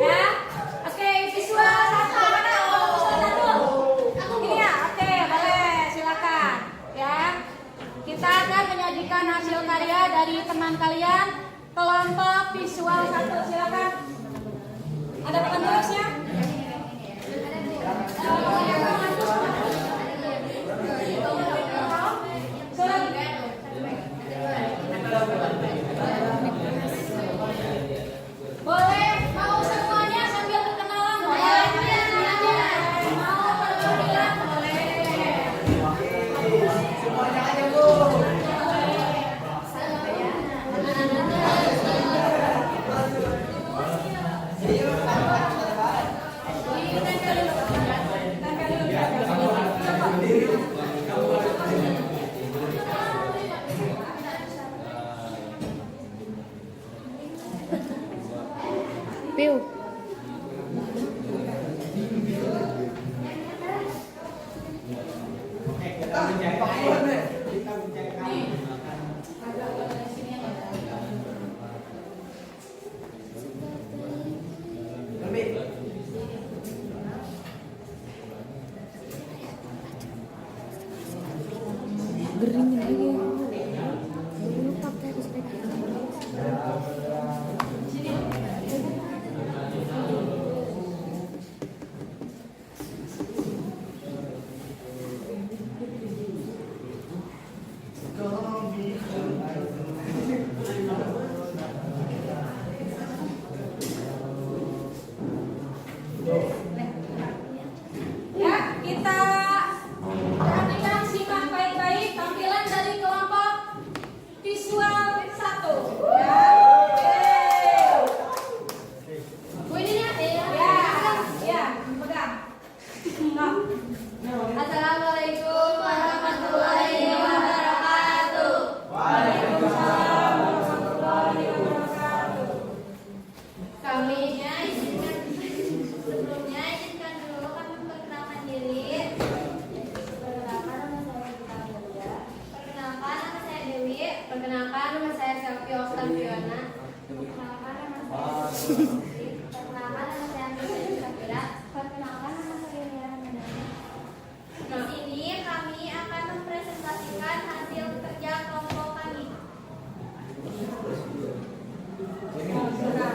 Speaker 1: Ya. Oke, visual 1 mana? Visual 1. Ini ya. Oke, boleh. Silakan. Ya. Kita akan menyajikan hasil karya dari teman kalian kelompok visual 1. Silakan. Ada teman terusnya? Boleh, mau semuanya sambil berkenalan boleh. Mau perwakilan boleh.
Speaker 3: Semuanya aja, Bu.
Speaker 1: Ya, kita perhatikan simak baik-baik tampilan dari kelompok visual 1. Ya.
Speaker 2: Bu ini ya.
Speaker 1: Ya, pegang. Nah.
Speaker 2: Assalamualaikum warahmatullahi wabarakatuh.
Speaker 1: Waalaikumsalam warahmatullahi wabarakatuh.
Speaker 2: Kami sebelumnya izinkan dulu kami memperkenalkan diri. Perkenalkan nama saya Dewi. Perkenalkan nama saya Selvi Oktan Fiona. Perkenalkan nama saya Perkenalkan nama saya Andri Safira. Perkenalkan nama saya Niara Mandana. Di sini kami akan mempresentasikan hasil kerja kelompok kami.
Speaker 1: Nah,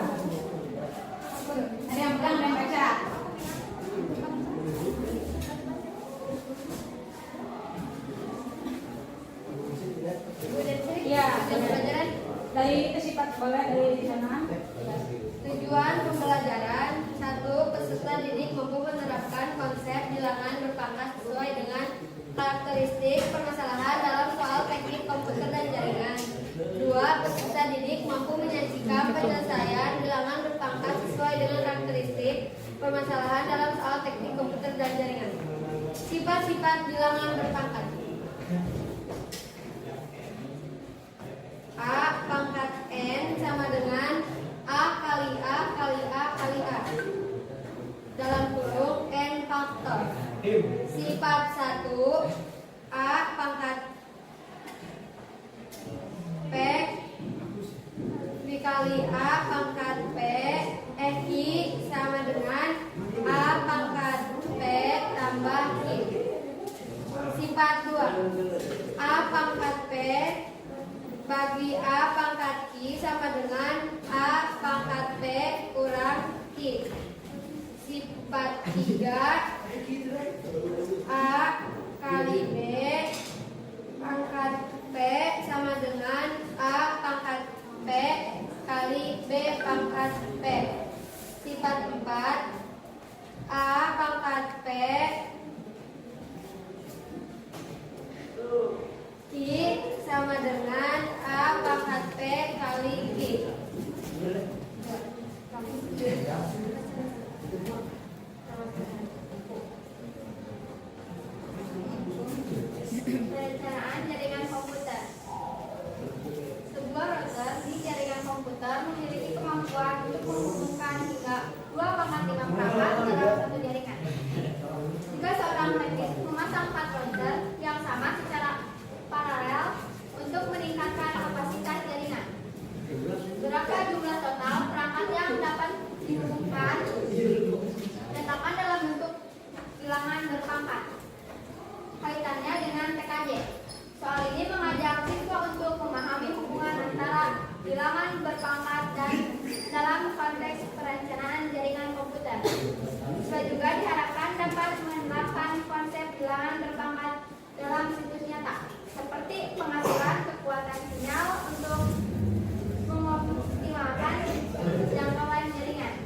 Speaker 2: permasalahan dalam soal teknik komputer dan jaringan. Sifat-sifat bilangan berpangkat. A pangkat N sama dengan A kali A kali A kali A dalam kurung N faktor. Sifat 1 A pangkat P dikali A pangkat P I sama dengan A pangkat P tambah I. Sifat 2 A pangkat P bagi A pangkat I sama dengan A pangkat P kurang I. Sifat 3 A kali B pangkat P sama dengan A pangkat P kali B pangkat P. Sifat 4 A pangkat P I sama dengan A pangkat P kali I. Perencanaan jaringan komputer. Sebuah router di jaringan komputer memiliki kemampuan untuk menghubungkan hingga 2,5 perangkat dalam satu jaringan. Jika seorang teknis memasang 4 router yang sama secara paralel untuk meningkatkan kapasitas jaringan, berapa jumlah total perangkat yang dapat dihubungkan? Letakkan dalam bentuk bilangan berpangkat. Kaitannya dengan TKJ. Soal ini mengajak siswa untuk memahami hubungan antara bilangan berpangkat dan dalam konteks perencanaan jaringan komputer. Siswa juga diharapkan dapat menerapkan konsep bilangan berpangkat dalam situs nyata, seperti pengaturan kekuatan sinyal untuk mengoptimalkan jangkauan jaringan.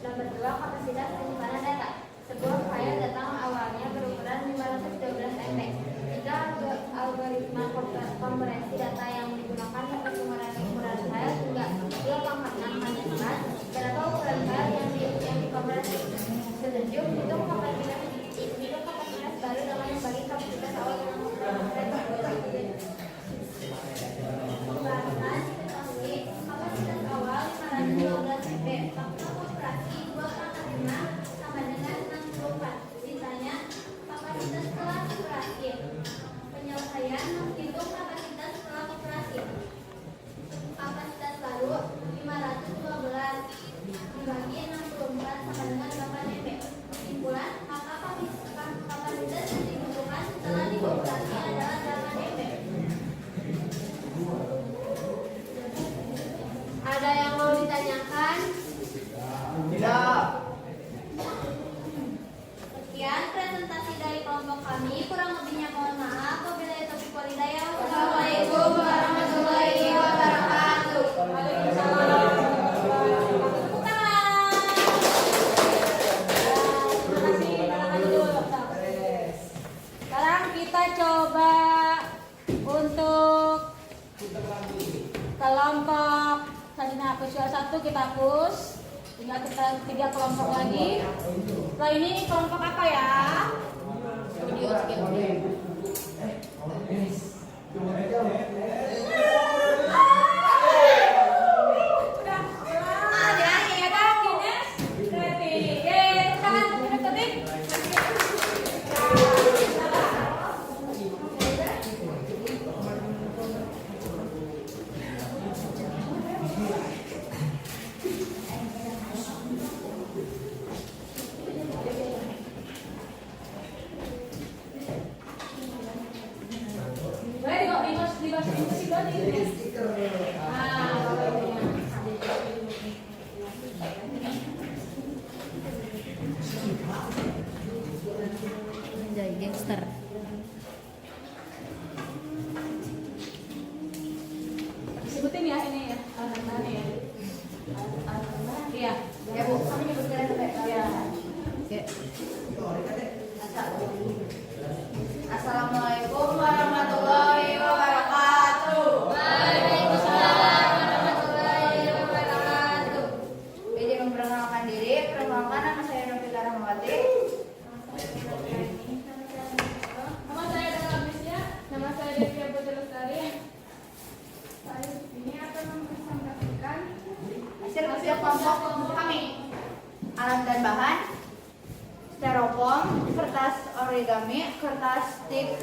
Speaker 2: Nomor 2, kapasitas penyimpanan data. Sebuah file data awalnya berukuran 512 MB. Jika algoritma kompresi data yang digunakan dapat mengurangi ukuran file hingga 2,6 kali lipat, berapa ukuran file yang dikompresi? Setuju? Hitung kapasitas baru dengan membagi kapasitas awal dengan ukuran kompresi. Pembahasan diketahui kapasitas awal 512 MB. Operasi 2,5 sama dengan 64. Sisanya kapasitas setelah operasi. Penyelesaian menghitung kapasitas setelah operasi. Kapasitas baru 512 dibagi 64 sama dengan 8 MB. Kesimpulan, maka kapasitas yang dibutuhkan setelah dioperasi adalah 8 MB. Ada yang mau ditanyakan?
Speaker 3: Tidak.
Speaker 2: Sekian presentasi dari kelompok kami. Kurang lebihnya mohon maaf. Wabillahi taufiq wal hidayah. Wassalamualaikum warahmatullahi wabarakatuh. Waalaikumsalam.
Speaker 1: Sekarang kita coba untuk kelompok tadi hapus 1 kita hapus. Tinggal kita 3 kelompok lagi. Setelah ini kelompok apa ya? Video sekian. dibagi itu si Doni. Ah, kalau ini.
Speaker 2: Menjadi gangster.
Speaker 1: Sebutin ya ini ya. Alhamdulillah ya. Iya.
Speaker 2: Ya Bu, kami nyebutkan sampai.
Speaker 1: Iya.
Speaker 2: Oke. Assalamualaikum warahmatullahi wabarakatuh. Waalaikumsalam warahmatullahi wabarakatuh. Izin memperkenalkan diri, perkenalkan nama saya Novita Rahmawati.
Speaker 1: Nama saya adalah Misya.
Speaker 2: Nama saya Devia Putri Lestari. Saya di sini akan mempresentasikan hasil kerja kelompok kami. Alat dan bahan: styrofoam, kertas origami, kertas stick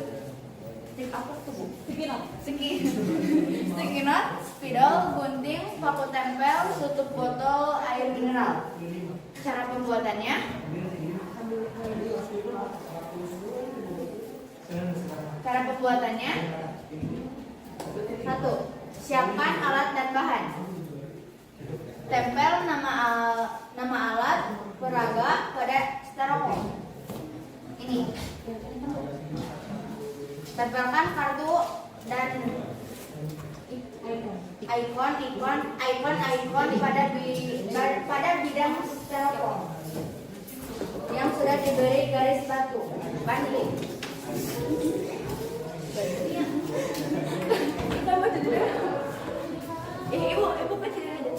Speaker 2: apa tuh Bu? Sticky note, spidol, gunting, paku tempel, tutup botol air mineral. Cara pembuatannya: satu, siapkan alat dan bahan. Tempel nama alat peraga pada styrofoam. Ini. Tempelkan kartu dan ikon pada bidang styrofoam yang sudah diberi garis batu. Banding. Ibu kecilin aja.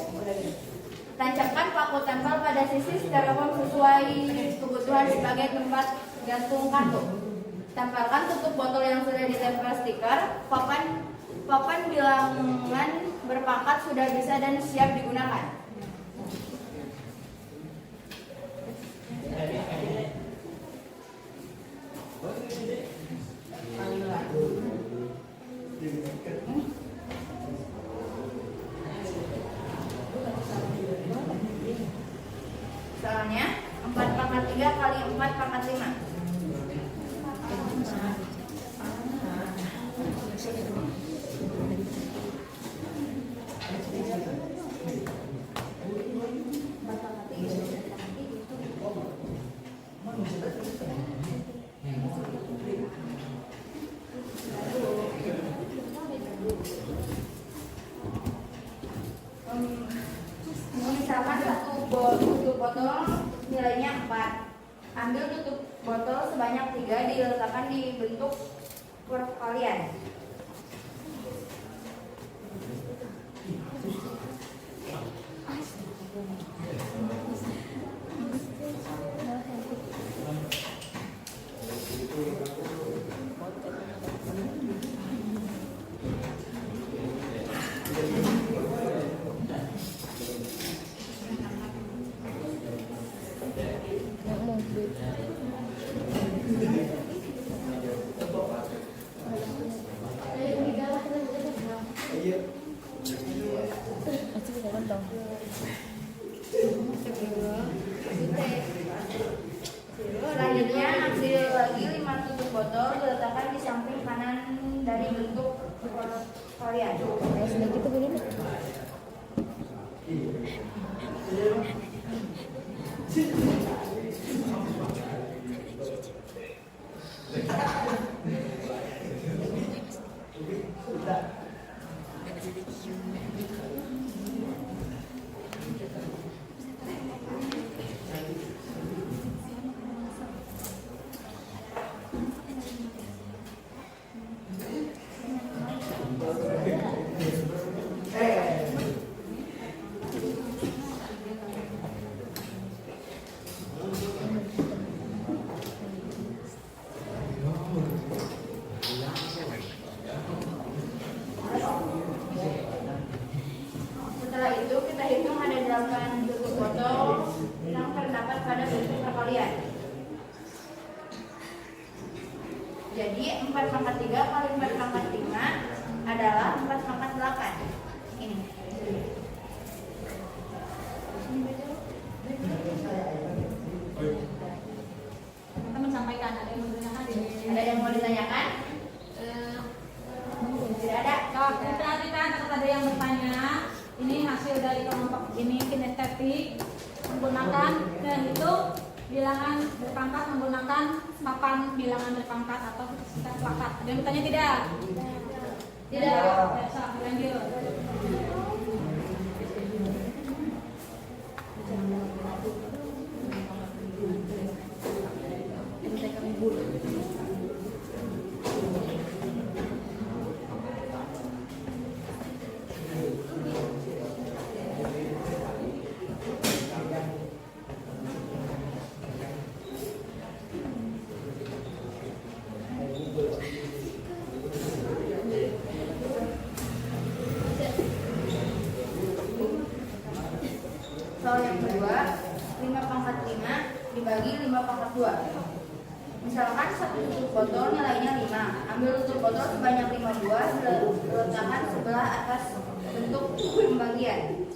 Speaker 2: Tancapkan paku tempel pada sisi styrofoam sesuai kebutuhan sebagai tempat gantung kartu. Tempelkan tutup botol yang sudah ditempel stiker. Papan bilangan berpangkat sudah bisa dan siap digunakan. Soalnya 4/3 kali 4/5. Misalkan tutup botol nilainya 4. Ambil tutup botol sebanyak 3, diletakkan di bentuk perkalian. Selanjutnya ambil lagi 5 tutup botol, diletakkan di samping kanan dari bentuk kalian. Setelah itu kita hitung ada 8 tutup botol yang terdapat pada bentuk perkalian. Jadi 4/3 kali 4/5 adalah 4/8. Ini.
Speaker 1: Teman-teman sampaikan, ada yang mau ditanyakan?
Speaker 2: Ada yang mau ditanyakan? Tidak ada.
Speaker 1: perhatikan kalau ada yang bertanya. Ini hasil dari kelompok ini kinestetik menggunakan dan itu bilangan berpangkat menggunakan papan bilangan berpangkat atau kita plakat. Ada yang bertanya tidak? Tidak. Ya, lanjut.
Speaker 2: Soal yang kedua, 5 pangkat 5 dibagi 5 pangkat 2. Misalkan satu tutup botol nilainya 5. Ambil tutup botol sebanyak 5 buah, letakkan sebelah atas bentuk pembagian.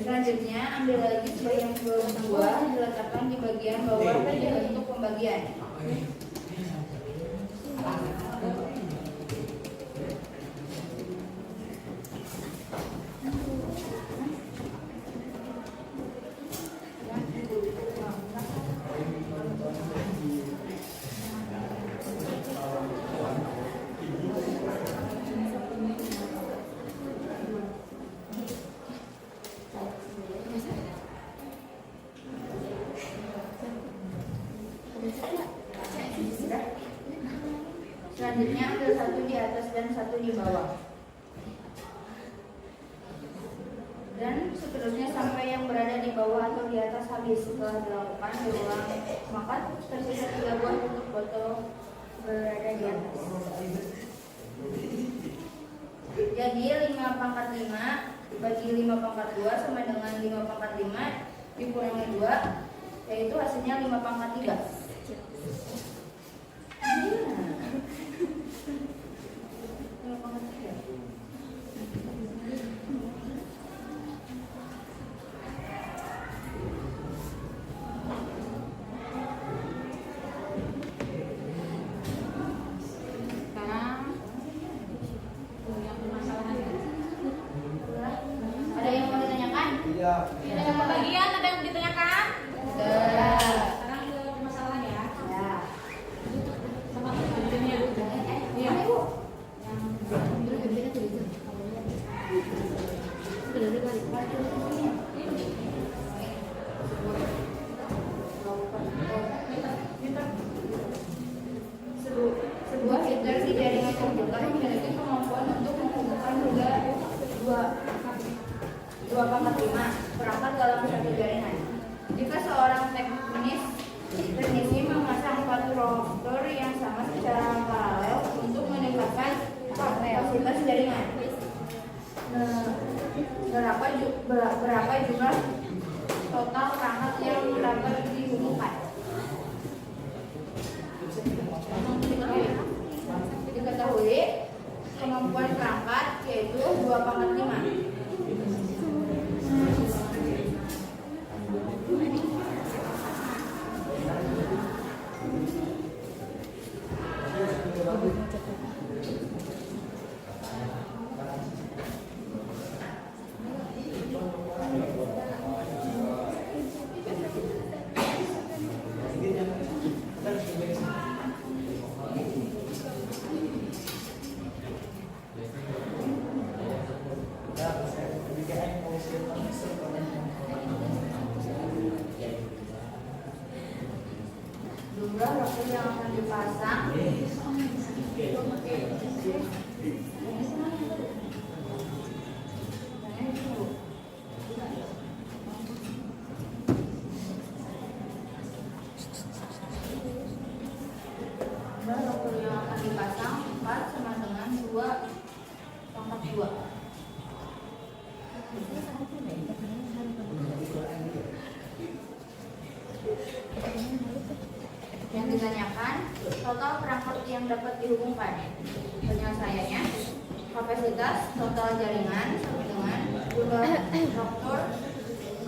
Speaker 2: Selanjutnya, ambil lagi sebanyak 2 buah, diletakkan di bagian bawah untuk pembagian. Selanjutnya ambil satu di atas dan satu di bawah. Dan seterusnya sampai yang berada di bawah atau di atas habis. Setelah dilakukan diulang, maka tersisa 3 buah tutup botol berada di atas. Jadi 5 pangkat 5 bagi 5 pangkat 2 sama dengan 5 pangkat 5 dikurangi 2, yaitu hasilnya 5 pangkat 3. Ada yang mau ditanyakan?
Speaker 3: Iya.
Speaker 1: Ada yang pembagian, ada yang mau ditanyakan? Sekarang ke permasalahan ya. Sama pembagiannya. Iya.
Speaker 2: Sebuah filter di jaringan komputer memiliki kemampuan untuk menghubungkan dua pangkat 5 perangkat dalam satu jaringan. Jika seorang teknisi memasang 4 router yang sama secara paralel untuk meningkatkan kapasitas jaringan, berapa jumlah total perangkat yang dapat dihubungkan? Diketahui kemampuan perangkat yaitu 2 pangkat 5. jumlah rokok yang akan dipasang. Jumlah rokok yang akan dipasang 4 sama dengan 2/2. Yang ditanyakan total perangkat yang dapat dihubungkan. Penyelesaiannya kapasitas total jaringan sama dengan jumlah faktor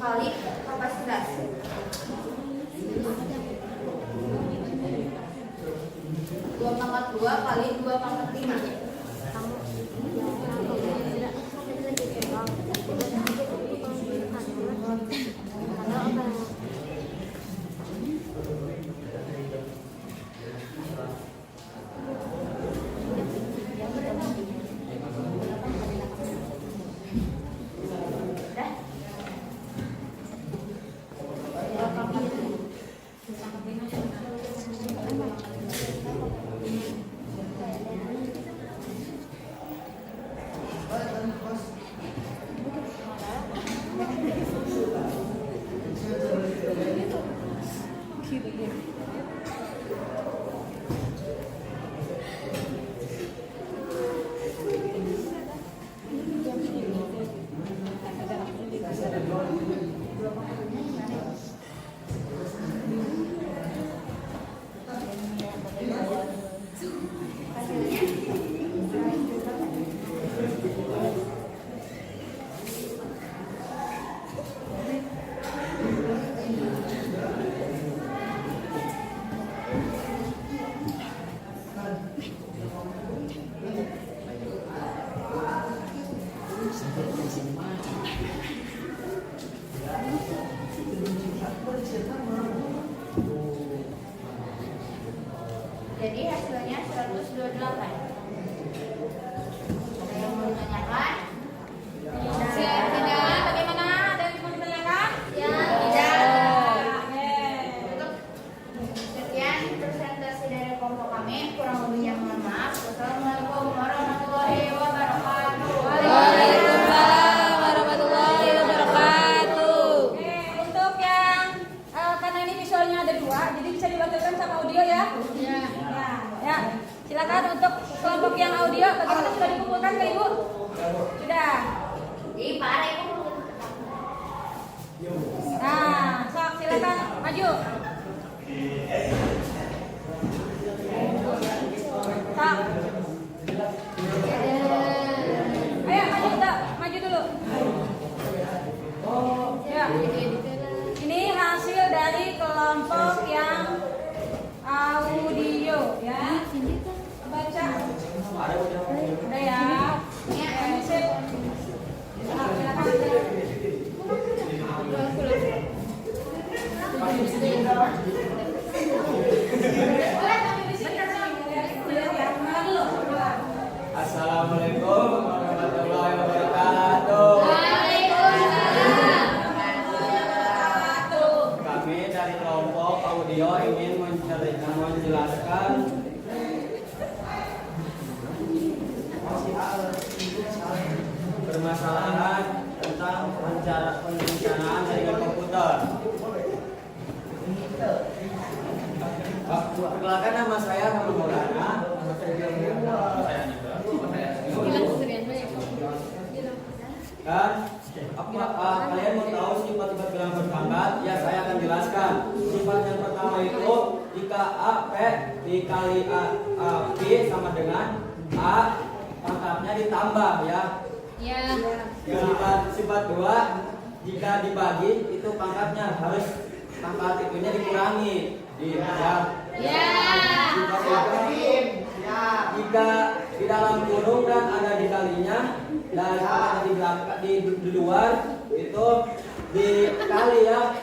Speaker 2: kali kapasitas. 2/2 kali 2/5. Jadi hasilnya 128. Ada yang mau ditanyakan?
Speaker 1: Tidak. Bagaimana? Ada yang mau ditanyakan?
Speaker 2: Ya.
Speaker 1: Tidak.
Speaker 2: Sekian presentasi dari kelompok kami. Kurang lebihnya mohon maaf. Wassalamualaikum warahmatullahi wabarakatuh.
Speaker 1: Waalaikumsalam warahmatullahi wabarakatuh. Untuk yang karena ini visualnya ada 2, jadi bisa dibantukan sama audio ya. Ya, silakan untuk kelompok yang audio. Bagaimana, sudah dikumpulkan ke Ibu? Sudah.
Speaker 2: Ih, parah itu.
Speaker 1: Nah, sok silakan maju. Sok. Ayo maju, tak. Maju dulu. Ya. Ini hasil dari kelompok yang audio ya. Baca. Udah ya. Ini sip. Nah, silakan.
Speaker 3: Assalamualaikum warahmatullahi wabarakatuh. Kami dari kelompok audio ingin menjelaskan permasalahan tentang perencanaan jaringan komputer. Perkenalkan, nama saya Rama Maulana. Dan kalian mau tahu sifat-sifat bilangan berpangkat? Ya, saya akan jelaskan. Sifat yang pertama itu jika A P dikali A P sama dengan A pangkatnya ditambah ya. Sifat 2, jika dibagi itu pangkatnya harus pangkat itunya dikurangi. Jika di dalam kurung dan ada dikalinya dan ada di luar itu dikali ya.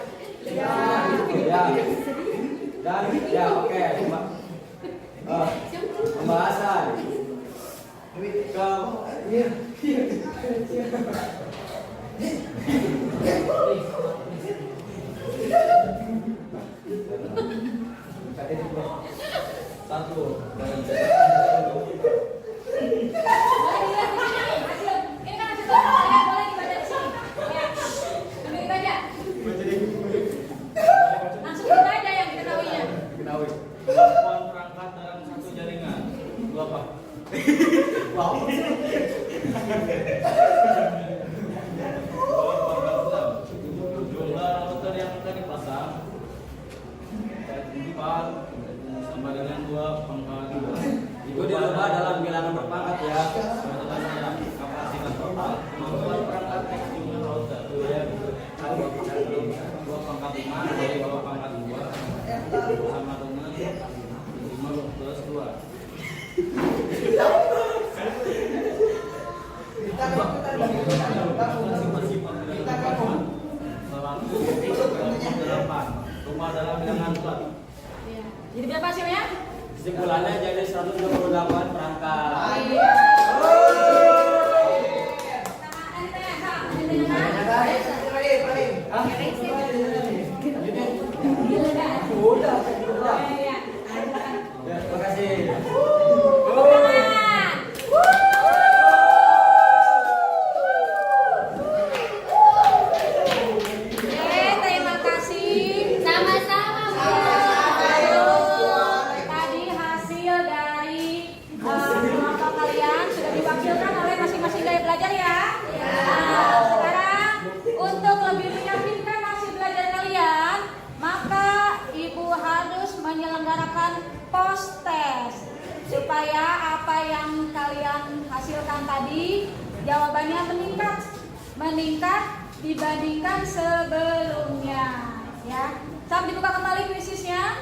Speaker 3: Dan ya oke. Pembahasan.
Speaker 6: 4 sama dengan 2 pangkat 2.
Speaker 3: Itu dirubah dalam bilangan berpangkat ya. Kapasitas total kemampuan perangkat X jumlah laut 1 ya. 2 pangkat 5 dari bawah pangkat 2 sama dengan 5 plus 2. Rumah dalam bilangan plat.
Speaker 1: Jadi berapa hasilnya?
Speaker 3: Kesimpulannya jadi 128 perangkat. Ya, terima kasih.
Speaker 1: Terima kasih.
Speaker 2: Sama-sama, Bu.
Speaker 1: Tadi hasil dari kelompok kalian sudah diwakilkan oleh masing-masing gaya belajar ya. Nah, sekarang untuk lebih meyakinkan hasil belajar kalian, maka Ibu harus menyelenggarakan post test supaya apa yang kalian hasilkan tadi jawabannya meningkat dibandingkan sebelumnya ya. Sam, dibuka kembali kuisisnya.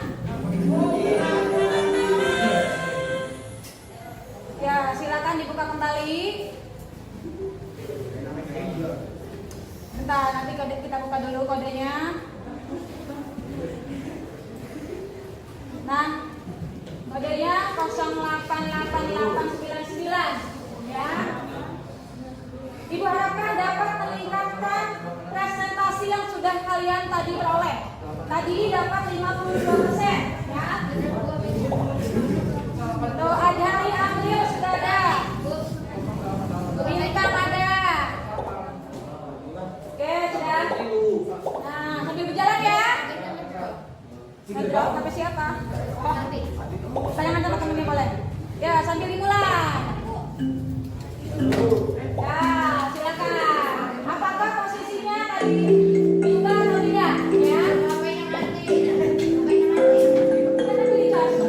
Speaker 1: Ya, silakan dibuka kembali. Bentar, nanti kita buka dulu kodenya. Nah, kodenya 08889 ya. Ibu harapkan dapat meningkatkan presentasi yang sudah kalian tadi peroleh. Tadi dapat 52% ya. Tuh, Adhari Amril sudah ada. Bintang ada. Oke, sudah. Nah, sambil berjalan ya. Sampai siapa? Oh, bayangan sama temennya boleh. Ya, sambil dimulai. Ya, silakan. Apakah posisinya tadi diubah atau tidak? Ya. Kita pilih satu.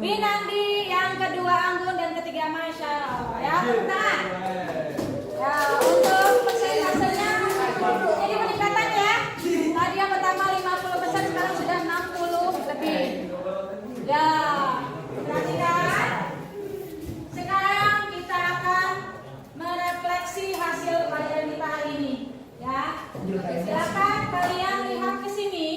Speaker 1: Binandi, yang kedua Anggun, dan ketiga Masya. Ya, benar. Ya, untuk persentasenya ini peningkatan ya. Tadi yang pertama 50%, sekarang sudah 60 lebih. Ya, perhatikan. Sekarang kita akan merefleksi hasil pelajaran kita hari ini. Ya, silakan kalian lihat ke sini.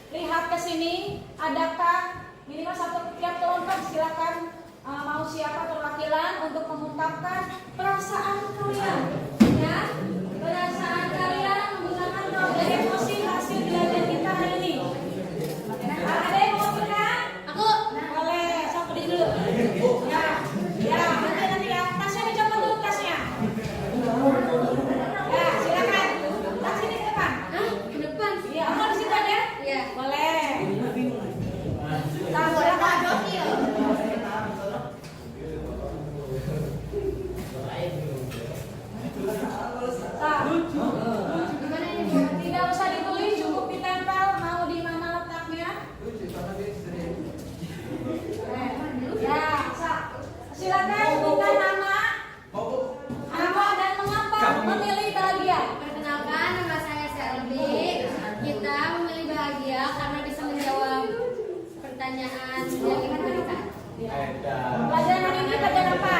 Speaker 1: Lihat ke sini, adakah minimal satu tiap kelompok silakan mau siapa perwakilan untuk mengungkapkan perasaan kalian, ya, perasaan kalian menggunakan roda emosi hasil belajar kita hari ini. Ada yang mau mengatakan? Aku. Boleh, saya berdiri dulu. Ya, nanti ya. Tasnya dicoba dulu tasnya. Ya, silakan. Tas ini ke depan.
Speaker 2: Hah? Ke depan?
Speaker 1: Ya, kamu di situ aja.
Speaker 2: Iya.
Speaker 1: Boleh. Tas silakan.
Speaker 2: Gimana ini, Bu?
Speaker 1: Tidak usah ditulis, cukup ditempel. Mau di mana letaknya? Ya, silakan minta nama dan mengapa memilih bahagia.
Speaker 2: Perkenalkan, nama saya Selby. Kita memilih bahagia karena bisa menjawab pertanyaan yang kita berikan.
Speaker 1: Pelajaran hari ini pelajaran apa?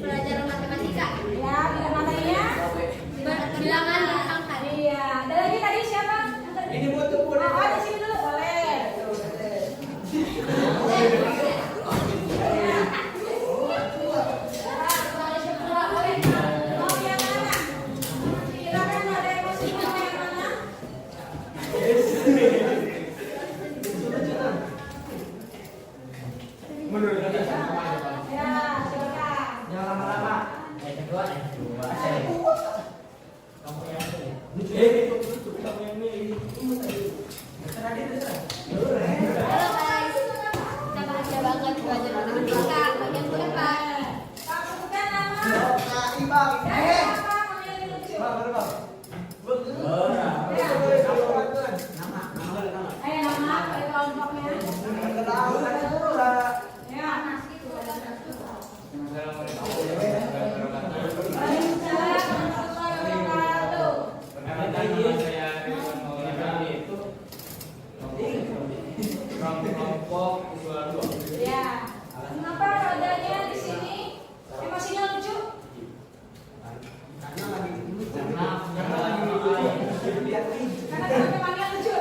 Speaker 2: Pelajaran matematika.
Speaker 1: Ya, bilang matanya.
Speaker 2: Bilangan dan angka.
Speaker 1: Iya. Ada lagi tadi siapa?
Speaker 3: Ini buat tuh.
Speaker 1: Ada sini dulu, boleh. Mau yang mana? Silakan, ada emosi mau yang mana? Ya, silakan.
Speaker 3: Jangan lama-lama.
Speaker 2: Halo guys, kita bahagia banget belajar matematika bagian keempat.
Speaker 1: Pak, sebutkan nama. Dan siapa memilih lucu? Ayo nama dari kelompoknya. Ya. Waalaikumsalam warahmatullahi wabarakatuh. Ya. Kenapa rodanya di sini emosinya lucu? Karena teman-temannya lucu.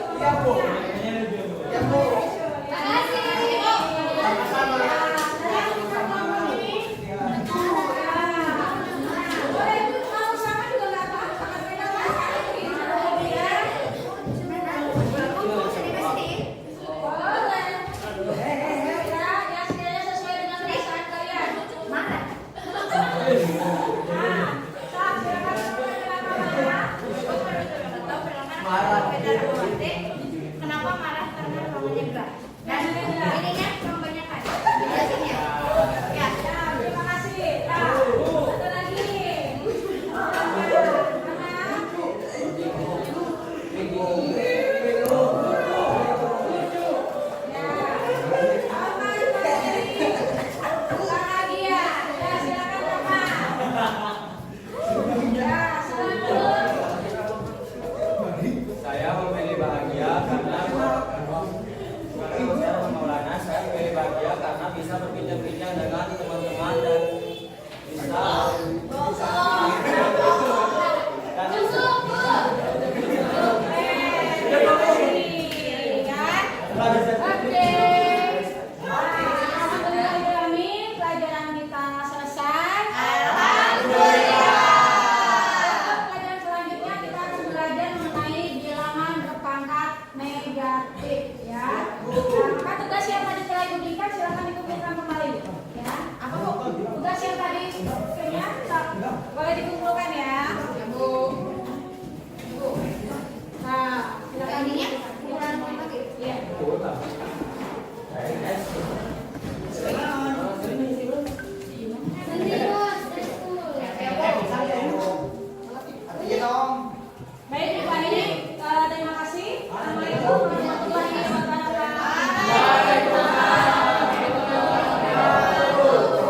Speaker 2: Kenapa marah? Karena rombanya berat. Dan ininya kebanyakan. Jelasin ya. Ya.
Speaker 1: Terima kasih. Satu lagi. Bahagia. Ya, silakan Bapak. Ya, silakan.
Speaker 3: Saya memilih bahagia karena Maulana, saya memilih bahagia karena bisa berbincang-bincang dengan teman-teman dan bisa
Speaker 1: Alhamdulillah, pelajaran kita selesai. Pelajaran selanjutnya kita akan belajar mengenai bilangan berpangkat negatif, ya. Maka tugas yang tadi telah diberikan silakan dikumpulkan kembali, ya. Apa Bu? Tugas yang tadi boleh dikumpulkan.